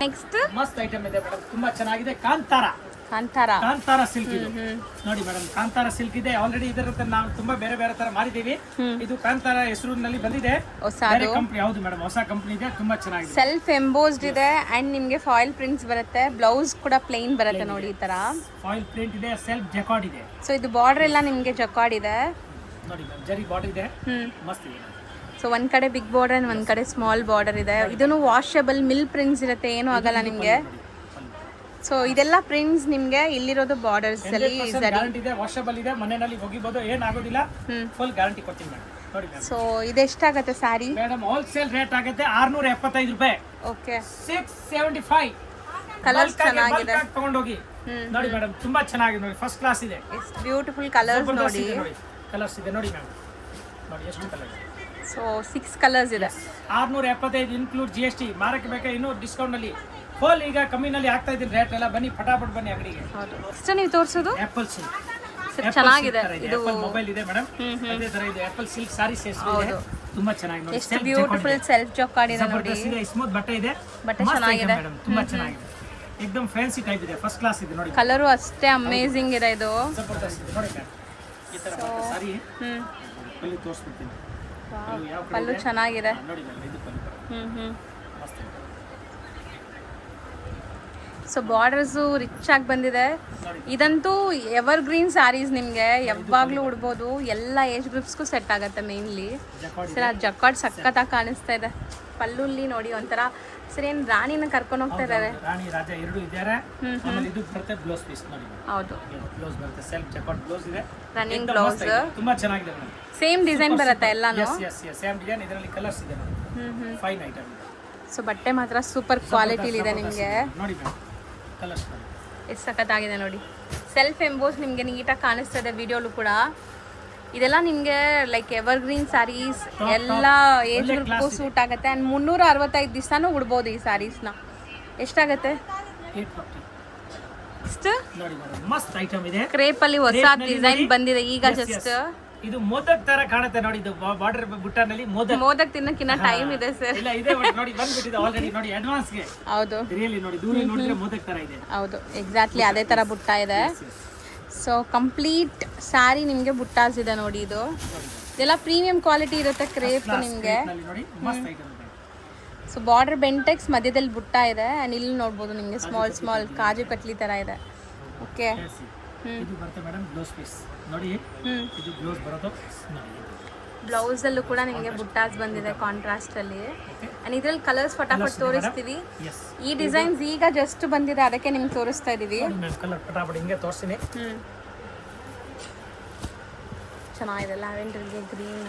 ನೆಕ್ಸ್ಟ್ ಮಸ್ತ್ ಐಟಮ್ ಇದೆ ಮೇಡಮ್, ತುಂಬಾ ಚೆನ್ನಾಗಿದೆ. ಕಾಂತಾರ ಸಿಲ್ಕ್ ಇದು ನೋಡಿ ಮೇಡಮ್, ಕಾಂತಾರ ಸಿಲ್ಕ್ ಇದೆ. ಆಲ್ರೆಡಿ ಇದರ ನಾವು ತುಂಬಾ ಬೇರೆ ಬೇರೆ ತರ ಮಾರಿದೀವಿ. ಇದು ಕಾಂತಾರ ಹೆಸರಿನಲ್ಲಿ ಬಂದಿದೆ, ಬೇರೆ ಕಂಪನಿ. ಹೌದು ಮೇಡಮ್, ಹೊಸ ಕಂಪನಿ ಇದೆ, ತುಂಬಾ ಚೆನ್ನಾಗಿದೆ. ಸೆಲ್ಫ್ ಎಂಬೋಸ್ಡ್ ಇದೆ ಅಂಡ್ ನಿಮಗೆ ಫಾಯಿಲ್ ಪ್ರಿಂಟ್ಸ್ ಬರುತ್ತೆ. ಬ್ಲೌಸ್ ಕೂಡ ಪ್ಲೇನ್ ಬರುತ್ತೆ ನೋಡಿ, ಈ ತರ ಫಾಯಿಲ್ ಪ್ರಿಂಟ್ ಇದೆ, ಸೆಲ್ಫ್ ಜಕಾರ್ಡ್ ಇದೆ. ಸೊ ಇದು ಬಾರ್ಡರ್ ಎಲ್ಲ ನಿಮಗೆ ಜಕಾರ್ಡ್ ಇದೆ ನೋಡಿ ಮ್ಯಾಮ್, ಜರಿ ಬಾರ್ಡರ್ ಇದೆ, ಮಸ್ತ್ ಇದೆ. ಸೊ ಒಂದ್ ಕಡೆ ಬಿಗ್ ಬಾರ್ಡರ್ ಅಂಡ್ ಒಂದ್ ಕಡೆ ಸ್ಮಾಲ್ ಬಾರ್ಡರ್ ಇದೆ. ಇದನ್ನು ವಾಷಬಲ್ ಮಿಲ್ ಪ್ರಿಂಟ್ಸ್ ಇರುತ್ತೆ, ಏನು ಆಗಲ್ಲ ನಿಮಗೆ. ಸೊ ಇದೆಲ್ಲ ಪ್ರಿಂಟ್ಸ್ ನಿಮಗೆ ಇಲ್ಲಿರೋದು ಬಾರ್ಡರ್ಸ್ ಅಲ್ಲಿ ಗ್ಯಾರಂಟಿ ಇದೆ, ವಾಷಬಲ್ ಇದೆ, ಮನೆಯಲ್ಲಿ ಒಗಿಬಹುದು, ಏನಾಗೋದಿಲ್ಲ, ಫುಲ್ ಗ್ಯಾರಂಟಿ ಕೊಡ್ತೀನಿ ಮೇಡಮ್. ನೋಡಿ ಮೇಡಮ್, ಸೊ ಇದೆಷ್ಟಾಗುತ್ತೆ ಸ್ಯಾರಿ? ಮೇಡಮ್ ಹೋಲ್ಸೇಲ್ ರೇಟ್ ಆಗುತ್ತೆ 675 ರೂಪಾಯಿ. ಓಕೆ, 675. ಕಲರ್ಸ್ ಚೆನ್ನಾಗಿದೆ, ತಗೊಂಡೋಗಿ ನೋಡಿ ಮೇಡಮ್, ತುಂಬಾ ಚೆನ್ನಾಗಿದೆ ನೋಡಿ, ಫಸ್ಟ್ ಕ್ಲಾಸ್ ಇದೆ. ಬ್ಯೂಟಿಫುಲ್ ಕಲರ್ಸ್ ನೋಡಿ, ಕಲರ್ಸ್ ಇದೆ ನೋಡಿ ಮ್ಯಾಮ್. ನೋಡಿ ಎಷ್ಟು ಕಲರ್. ಸೊ 6 ಕಲರ್ಸ್ ಇದೆ. 675 ಇನ್ಕ್ಲೂಡ್ GST. ಮಾರಕ್ಕೆ ಬೇಕಾ ಇನ್ನೂ ಡಿಸ್ಕೌಂಟ್ ನಲ್ಲಿ ಫುಲ್ ಈಗ ಕಮ್ಮಿನಲ್ಲಿ ಆಗ್ತಾ ಇದ್ದೀನಿ ರೇಟ್ ಎಲ್ಲ. ಬನ್ನಿ ಫಟಾಫಟ್ ಬನ್ನಿ ಅಂಗಡಿಗೆ. ಹೌದು, ಇಷ್ಟ ನೀವು ತೋರಿಸೋದು ಆಪಲ್ ಸಿಲ್ಕ್ ಚೆನ್ನಾಗಿದೆ. ಇದು ಮೊಬೈಲ್ ಇದೆ ಮೇಡಮ್, ಅದೇ ತರ ಇದು ಆಪಲ್ ಸಿಲ್ಕ್ ಸಾರಿ ಇದೆ, ತುಂಬಾ ಚೆನ್ನಾಗಿದೆ ನೋಡಿ. ಎಷ್ಟು ಬ್ಯೂಟಿಫುಲ್ ಸೆಲ್ಫ್ ಜಕಾರ್ಡ್ ಇದೆ ನೋಡಿ, ಸ್ಮೂತ್ ಬಟ್ಟೆ ಇದೆ, ಬಟ್ಟೆ ಚೆನ್ನಾಗಿದೆ ಮೇಡಮ್, ತುಂಬಾ ಚೆನ್ನಾಗಿದೆ. एकदम ಫ್ಯಾನ್ಸಿ ಟೈಪ್ ಇದೆ, ಫಸ್ಟ್ ಕ್ಲಾಸ್ ಇದೆ ನೋಡಿ. ಕಲರು ಅಷ್ಟೇ ಅಮೇಜಿಂಗ್ ಇದೆ, ಇದು ಜಬರ್ದಸ್ತ್ ಇದೆ ನೋಡಿ ಮ್ಯಾಮ್. ಈ ತರ ಬಟ್ಟೆ ಸಾರಿ ಪಲ್ಲು ತೋರಿಸ್ಬಿಡ್ತೀನಿ. ಪಲ್ಲು ಚೆನ್ನಾಗಿದೆ ನೋಡಿ ಮ್ಯಾಮ್, ಇದು ಪಲ್ಲು ಮಸ್ತ್ ಇದೆ. ಸೊ ಬಾರ್ಡರ್ಸು ರಿಚ್ ಆಗಿ ಬಂದಿದೆ. ಇದಂತೂ ಎವರ್ ಗ್ರೀನ್ ಸ್ಯಾರೀಸ್, ನಿಮಗೆ ಯಾವಾಗಲೂ ಉಡ್ಬೋದು, ಎಲ್ಲ ಏಜ್ ಗ್ರೂಪ್ಸ್ಗೂ ಸೆಟ್ ಆಗುತ್ತೆ. ಮೇನ್ಲಿ ಸರ್ ಜಕಾರ್ಡ್ ಸಖತ್ತಾಗಿ ಕಾಣಿಸ್ತಾ ಇದೆ. ಪಲ್ಲುಲ್ಲಿ ನೋಡಿ ಒಂಥರ ಸರಿ, ಏನು ರಾಣಿನ ಕರ್ಕೊಂಡು ಹೋಗ್ತಾ ಇದ್ದಾರೆ. ರಾಣಿ ರಾಜ ಎರಡು ಇದ್ದಾರೆ. ಆಮೇಲೆ ಇದು ಬರುತ್ತೆ ಬ್ಲೌಸ್ ಪೀಸ್ ನೋಡಿ. ಹೌದು, ಬ್ಲೌಸ್ ಬರುತ್ತೆ, ಸೆಲ್ಫ್ ಜಕಾರ್ಡ್ ಬ್ಲೌಸ್ ಇದೆ, ರನ್ನಿಂಗ್ ಬ್ಲೌಸ್, ತುಂಬಾ ಚೆನ್ನಾಗಿದೆ ಮೇಡಮ್. ಸೇಮ್ ಡಿಸೈನ್ ಬರುತ್ತೆ ಎಲ್ಲಾನು. ಸೇಮ್ ಡಿಸೈನ್, ಇದರಲ್ಲಿ ಕಲರ್ಸ್ ಇದೆ ನೋಡಿ, ಫೈನ್ ಐಟಮ್ ಇದೆ. ಸೊ ಬಟ್ಟೆ ಮಾತ್ರ ಸೂಪರ್ ಕ್ವಾಲಿಟಿಲಿ ಇದೆ ನಿಮಗೆ. ನೋಡಿ ಮ್ಯಾಮ್, ಕಲರ್ಸ್ ಎಷ್ಟು ಸಖತ್ತಾಗಿದೆ ನೋಡಿ. ಸೆಲ್ಫ್ ಎಂಬೋಸ್ ನಿಮಗೆ ನೀಟಾಗಿ ಕಾಣಿಸ್ತದೆ ವಿಡಿಯೋಲು ಕೂಡ. ಇದೆಲ್ಲ ನಿಮಗೆ ಲೈಕ್ ಎವರ್ ಗ್ರೀನ್ ಸ್ಯಾರೀಸ್, ಎಲ್ಲ ಏಜ್ ಗ್ರೂಪ್ಗೂ ಸೂಟ್ ಆಗುತ್ತೆ. ಆ್ಯಂಡ್ 365 ದಿವಸನೂ ಉಡ್ಬೋದು ಈ ಸ್ಯಾರೀಸ್ನ. ಎಷ್ಟಾಗುತ್ತೆ? 850. ಎಷ್ಟು ನೋಡಿ ಮೇಡಮ್, ಮಸ್ತ್ ಐಟಮ್ ಇದೆ. ಕ್ರೇಪಲ್ಲಿ ಹೊಸ ಡಿಸೈನ್ ಬಂದಿದೆ ಈಗ ಜಸ್ಟ್. ಇದು ಮೋದಕ್ ತರ ಕಾಣುತ್ತೆ ನೋಡಿ, ಇದು ಬಾರ್ಡರ್ ಬುಟ್ಟನಲ್ಲಿ ಮೋದಕ್ ತಿನ್ನಕ್ಕಿನ್ನ ಟೈಮ್ ಇದೆ ಸರ್. ಇಲ್ಲ ಇದೆ ನೋಡಿ, ಬಂದ್ಬಿಟ್ಟಿದೆ ಆಲ್ರೆಡಿ ನೋಡಿ, ಅಡ್ವಾನ್ಸ್ ಗೆ. ಹೌದು, ರಿಯಲಿ ನೋಡಿ, ದೂರ ನೋಡಿದ್ರೆ ಮೋದಕ್ ತರ ಇದೆ. ಹೌದು, ಎಕ್ಸಾಕ್ಟ್ಲಿ ಅದೇ ತರ ಬುಟ್ಟ ಇದೆ. ಸೊ ಕಂಪ್ಲೀಟ್ ಸ್ಯಾರಿ ನಿಮಗೆ ಬುಟ್ಟಾಸ್ ಇದೆ ನೋಡಿ. ಇದೆಲ್ಲ ಪ್ರೀಮಿಯಂ ಕ್ವಾಲಿಟಿ ಇರುತ್ತೆ, ಕ್ರೇಪ್ ನಿಮಗೆ. ಸೊ ಬಾರ್ಡರ್ ಬೆಂಟೆಕ್ಸ್ ಮಧ್ಯದಲ್ಲಿ ಬುಟ್ಟ ಇದೆ. ಆ್ಯಂಡ್ ಇಲ್ಲಿ ನೋಡ್ಬೋದು ನಿಮಗೆ ಸ್ಮಾಲ್ ಸ್ಮಾಲ್ ಕಾಜು ಕಟ್ಲಿ ಥರ ಇದೆ. ಓಕೆ, ಇದು ಬರುತ್ತೆ ಮೇಡಮ್ ಬ್ಲೌಸ್ ಪೀಸ್ ನೋಡಿ. ಇದು ಬ್ಲೌಸ್ ಬರೋದು ಬ್ಲೌಸಲ್ಲೂ ಕೂಡ ನಿಮಗೆ ಬುಟ್ಟಾಸ್ ಬಂದಿದೆ ಕಾಂಟ್ರಾಸ್ಟಲ್ಲಿ. ಆ್ಯಂಡ್ ಇದರಲ್ಲಿ ಕಲರ್ಸ್ ಫಟಾಫಟ್ ತೋರಿಸ್ತೀವಿ. ಈ ಡಿಸೈನ್ಸ್ ಈಗ ಜಸ್ಟ್ ಬಂದಿದೆ, ಅದಕ್ಕೆ ನಿಮ್ಗೆ ತೋರಿಸ್ತಾ ಇದ್ದೀವಿ. ಕಲರ್ ಫಟಾಫಟ್ ಹಿಂಗೆ ತೋರಿಸ್ತೀನಿ. ಚೆನ್ನಾಗಿದೆ, ಲ್ಯಾವೆಂಡರ್ಗೆ ಗ್ರೀನ್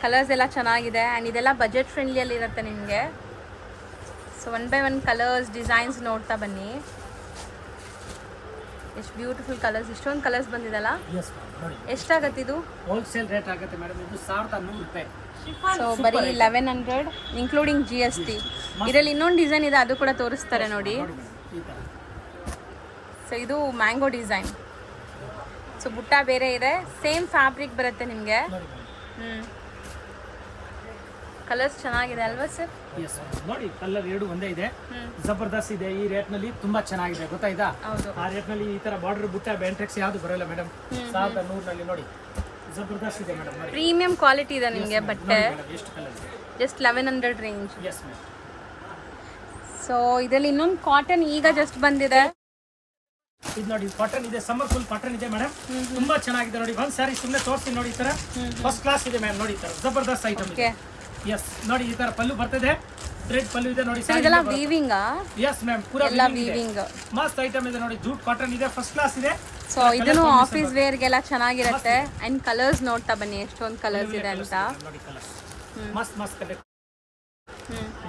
ಕಲರ್ಸ್ ಎಲ್ಲ ಚೆನ್ನಾಗಿದೆ. ಆ್ಯಂಡ್ ಇದೆಲ್ಲ ಬಜೆಟ್ ಫ್ರೆಂಡ್ಲಿಯಲ್ಲಿ ಇರುತ್ತೆ ನಿಮಗೆ. ಸೊ 1 by 1 ಕಲರ್ಸ್ ಡಿಸೈನ್ಸ್ ನೋಡ್ತಾ ಬನ್ನಿ. ಎಷ್ಟು ಬ್ಯೂಟಿಫುಲ್ ಕಲರ್ಸ್, ಇಷ್ಟೊಂದು ಕಲರ್ಸ್ ಬಂದಿದಲ್ಲ. ಎಷ್ಟಾಗತ್ತೆ ಇದು? ಹೋಲ್ಸೇಲ್ ರೇಟ್ ಆಗುತ್ತೆ ಮೇಡಮ್, ಇದು 1100 ರೂಪಾಯಿ. ಸೊ ಬರೀ 1100 ಇನ್ಕ್ಲೂಡಿಂಗ್ GST. ಇದರಲ್ಲಿ ಇನ್ನೊಂದು ಡಿಸೈನ್ ಇದೆ, ಅದು ಕೂಡ ತೋರಿಸ್ತಾರೆ ನೋಡಿ. ಸೊ ಇದು ಮ್ಯಾಂಗೋ ಡಿಸೈನ್. ಸೊ ಬುಟ್ಟ ಬೇರೆ ಇದೆ, ಸೇಮ್ ಫ್ಯಾಬ್ರಿಕ್ ಬರುತ್ತೆ ನಿಮಗೆ. ಕಲರ್ಸ್ ಚೆನ್ನಾಗಿದೆ ಅಲ್ವಾ ಸರ್? ಎಸ್ ನೋಡಿ ಕಲರ್ ಎರಡು ಒಂದೇ ಇದೆ, ಜಬರ್ದಸ್ತ್ ಇದೆ. ಈ ರೇಟ್ ನಲ್ಲಿ ತುಂಬಾ ಚೆನ್ನಾಗಿದೆ ಗೊತ್ತಾಯ್ತಾ? ಹೌದು. ಆ ರೇಟ್ ನಲ್ಲಿ ಈ ತರ ಬಾರ್ಡರ್ ಬುಟ್ಟ ಬೆಂಟ್ರೆಕ್ಸ್ ಯಾವ್ದು ಬರಲ್ಲ ಮೇಡಮ್. 1100 ನಲ್ಲಿ ನೋಡಿ ಜಬರ್ದಸ್ತ್ ಇದೆ ಮೇಡಮ್. ನೋಡಿ ಪ್ರೀಮಿಯಂ ಕ್ವಾಲಿಟಿ ಇದೆ ನಿಮಗೆ ಬಟ್ಟೆ. ಎಷ್ಟು ಕಲರ್ ಇದೆ? Just 1100 range. Yes madam. So ಇದರಲ್ಲಿ ಇನ್ನೊಂದು ಕಾಟನ್ ಈಗ ಜಸ್ಟ್ ಬಂದಿದೆ. ಇದು ನೋಡಿ ಕಾಟನ್ ಇದೆ, ಸಮ್ಮರ್ ಫುಲ್ ಕಾಟನ್ ಇದೆ ಮೇಡಮ್. ತುಂಬಾ ಚೆನ್ನಾಗಿದೆ ನೋಡಿ. ಒಂದ್ ಸ್ಯಾರಿ ಸುಮ್ಮನೆ ತೋರಿಸ್ತೀನಿ ನೋಡಿ. ಈ ತರ ಫಸ್ಟ್ ಕ್ಲಾಸ್ ಇದೆ ಮ್ಯಾಮ್. ನೋಡಿ ಈ ತರ ಜಬರ್ದಸ್ತ್ ಐಟಮ್ ಇದೆ. ಎಸ್ ನೋಡಿ ಈ ತರ ಪಲ್ಲು ಬರ್ತದೆ, ಥ್ರೆಡ್ ಪಲ್ಲು ಇದೆ ನೋಡಿ. ಇದೆಲ್ಲ ವೀವಿಂಗ್. ಎಸ್ ಮ್ಯಾಮ್, ಪೂರಾ ಎಲ್ಲ ವೀವಿಂಗ್. ಮಸ್ತ್ ಐಟಮ್ ಇದೆ ನೋಡಿ. ಜೂಟ್ ಕಾಟನ್ ಇದೆ, ಫಸ್ಟ್ ಕ್ಲಾಸ್ ಇದೆ. ಸೊ ಇದನ್ನು ಆಫೀಸ್ ವೇರ್ ಗೆಲ್ಲ ಚೆನ್ನಾಗಿರುತ್ತೆ. ಅಂಡ್ ಕಲರ್ಸ್ ನೋಡ್ತಾ ಬನ್ನಿ ಎಷ್ಟೊಂದು ಕಲರ್ಸ್ ಇದೆ ಅಂತ. ನೋಡಿ ಕಲರ್ಸ್ ಮಸ್ತ್ ಮಸ್ತ್ ಕಲರ್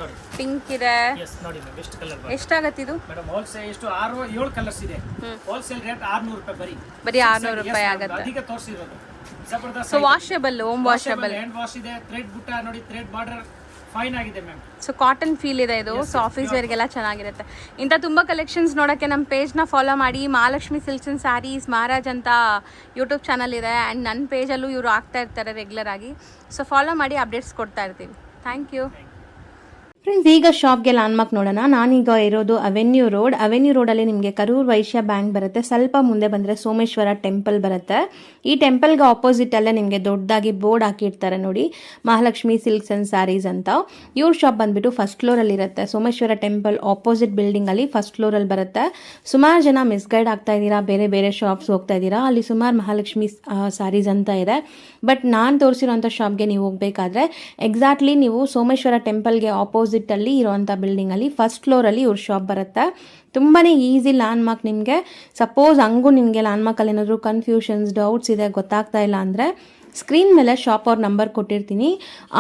ನೋಡಿ. ಪಿಂಕ್ ಇದೆ. ಎಸ್ ನೋಡಿ ಮ್ಯಾಮ್ ಎಷ್ಟು ಕಲರ್ ಎಷ್ಟಾಗತ್ತೆ ಇದು ಮೇಡಮ್? ಹೋಲ್ಸೇಲ್ ಎಷ್ಟು 6 7 ಕಲರ್ಸ್ ಇದೆ. ಹೋಲ್ಸೇಲ್ ರೇಟ್ 600 ರೂಪಾಯಿ ಬರೀ 600 ರೂಪಾಯಿ ಆಗುತ್ತೆ. ಅಧಿಕ ತೋರಿಸಿರೋದು ಜಬರ್ದಸ್ತ್. So washable, home washable, hand wash ಇದೆ. ಥ್ರೆಡ್ ಬುಟ್ಟ ನೋಡಿ, ಥ್ರೆಡ್ ಬಾರ್ಡರ್ ಫೈನ್ ಆಗಿದೆ ಮ್ಯಾಮ್. ಸೊ ಕಾಟನ್ ಫೀಲ್ ಇದೆ ಇದು. ಸೊ ಆಫೀಸ್ ವೇರ್ಗೆಲ್ಲ ಚೆನ್ನಾಗಿರುತ್ತೆ. ಇಂಥ ತುಂಬ ಕಲೆಕ್ಷನ್ಸ್ ನೋಡೋಕ್ಕೆ ನಮ್ಮ ಪೇಜ್ನ ಫಾಲೋ ಮಾಡಿ. ಮಹಾಲಕ್ಷ್ಮಿ ಸಿಲ್ಕ್ಸ್ ಆ್ಯಂಡ್ ಸ್ಯಾರೀಸ್ ಮಹಾರಾಜ್ ಅಂತ ಯೂಟ್ಯೂಬ್ ಚಾನಲ್ ಇದೆ. ಆ್ಯಂಡ್ ನನ್ನ ಪೇಜಲ್ಲೂ ಇವರು ಆಗ್ತಾ ಇರ್ತಾರೆ ರೆಗ್ಯುಲರ್ ಆಗಿ. ಸೊ ಫಾಲೋ ಮಾಡಿ, ಅಪ್ಡೇಟ್ಸ್ ಕೊಡ್ತಾ ಇರ್ತೀವಿ. Thank you friends. ಈಗ ಶಾಪ್ಗೆ ಲ್ಯಾಂಡ್ಮಾರ್ಕ್ ನೋಡೋಣ. ನಾನೀಗ ಇರೋದು ಅವೆನ್ಯೂ ರೋಡ್. ಅವೆನ್ಯೂ ರೋಡಲ್ಲಿ ನಿಮಗೆ ಕರೂರ್ ವೈಶ್ಯ ಬ್ಯಾಂಕ್ ಬರುತ್ತೆ. ಸ್ವಲ್ಪ ಮುಂದೆ ಬಂದರೆ ಸೋಮೇಶ್ವರ ಟೆಂಪಲ್ ಬರುತ್ತೆ. ಈ ಟೆಂಪಲ್ಗೆ ಆಪೋಸಿಟಲ್ಲೇ ನಿಮಗೆ ದೊಡ್ಡದಾಗಿ ಬೋರ್ಡ್ ಹಾಕಿರ್ತಾರೆ ನೋಡಿ, ಮಹಾಲಕ್ಷ್ಮಿ ಸಿಲ್ಕ್ಸ್ ಆ್ಯಂಡ್ ಸ್ಯಾರೀಸ್ ಅಂತ. ಇವ್ರ ಶಾಪ್ ಬಂದುಬಿಟ್ಟು ಫಸ್ಟ್ ಫ್ಲೋರಲ್ಲಿ ಇರುತ್ತೆ. ಸೋಮೇಶ್ವರ ಟೆಂಪಲ್ ಆಪೋಸಿಟ್ ಬಿಲ್ಡಿಂಗಲ್ಲಿ ಫಸ್ಟ್ ಫ್ಲೋರಲ್ಲಿ ಬರುತ್ತೆ. ಸುಮಾರು ಜನ ಮಿಸ್ಗೈಡ್ ಆಗ್ತಾ ಇದ್ದೀರಾ, ಬೇರೆ ಬೇರೆ ಶಾಪ್ಸ್ ಹೋಗ್ತಾ ಇದ್ದೀರಾ. ಅಲ್ಲಿ ಸುಮಾರು ಮಹಾಲಕ್ಷ್ಮಿ ಸ್ಯಾರೀಸ್ ಅಂತ ಇದೆ. ಬಟ್ ನಾನು ತೋರಿಸಿರೋಂಥ ಶಾಪ್ಗೆ ನೀವು ಹೋಗಬೇಕಾದ್ರೆ ಎಕ್ಸಾಕ್ಟ್ಲಿ ನೀವು ಸೋಮೇಶ್ವರ ಟೆಂಪಲ್ಗೆ ಆಪೋಸಿಟಲ್ಲಿ ಇರೋವಂಥ ಬಿಲ್ಡಿಂಗಲ್ಲಿ ಫಸ್ಟ್ ಫ್ಲೋರಲ್ಲಿ ಇವ್ರ ಶಾಪ್ ಬರುತ್ತೆ. ತುಂಬಾ ಈಸಿ ಲ್ಯಾಂಡ್ಮಾರ್ಕ್ ನಿಮಗೆ. ಸಪೋಸ್ ಹಂಗೂ ನಿಮಗೆ ಲ್ಯಾಂಡ್ಮಾರ್ಕಲ್ಲಿ ಏನಾದರೂ ಕನ್ಫ್ಯೂಷನ್ಸ್, ಡೌಟ್ಸ್ ಇದೆ, ಗೊತ್ತಾಗ್ತಾ ಇಲ್ಲ ಅಂದರೆ ಸ್ಕ್ರೀನ್ ಮೇಲೆ ಶಾಪ್ ಅವ್ರ ನಂಬರ್ ಕೊಟ್ಟಿರ್ತೀನಿ.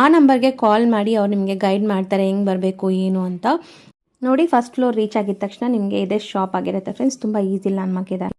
ಆ ನಂಬರ್ಗೆ ಕಾಲ್ ಮಾಡಿ ಅವ್ರು ನಿಮಗೆ ಗೈಡ್ ಮಾಡ್ತಾರೆ ಹೆಂಗೆ ಬರಬೇಕು ಏನು ಅಂತ. ನೋಡಿ ಫಸ್ಟ್ ಫ್ಲೋರ್ ರೀಚ್ ಆಗಿದ ತಕ್ಷಣ ನಿಮಗೆ ಇದೇ ಶಾಪ್ ಆಗಿರುತ್ತೆ ಫ್ರೆಂಡ್ಸ್. ತುಂಬ ಈಸಿ ಲ್ಯಾಂಡ್ಮಾರ್ಕ್ ಇದೆ.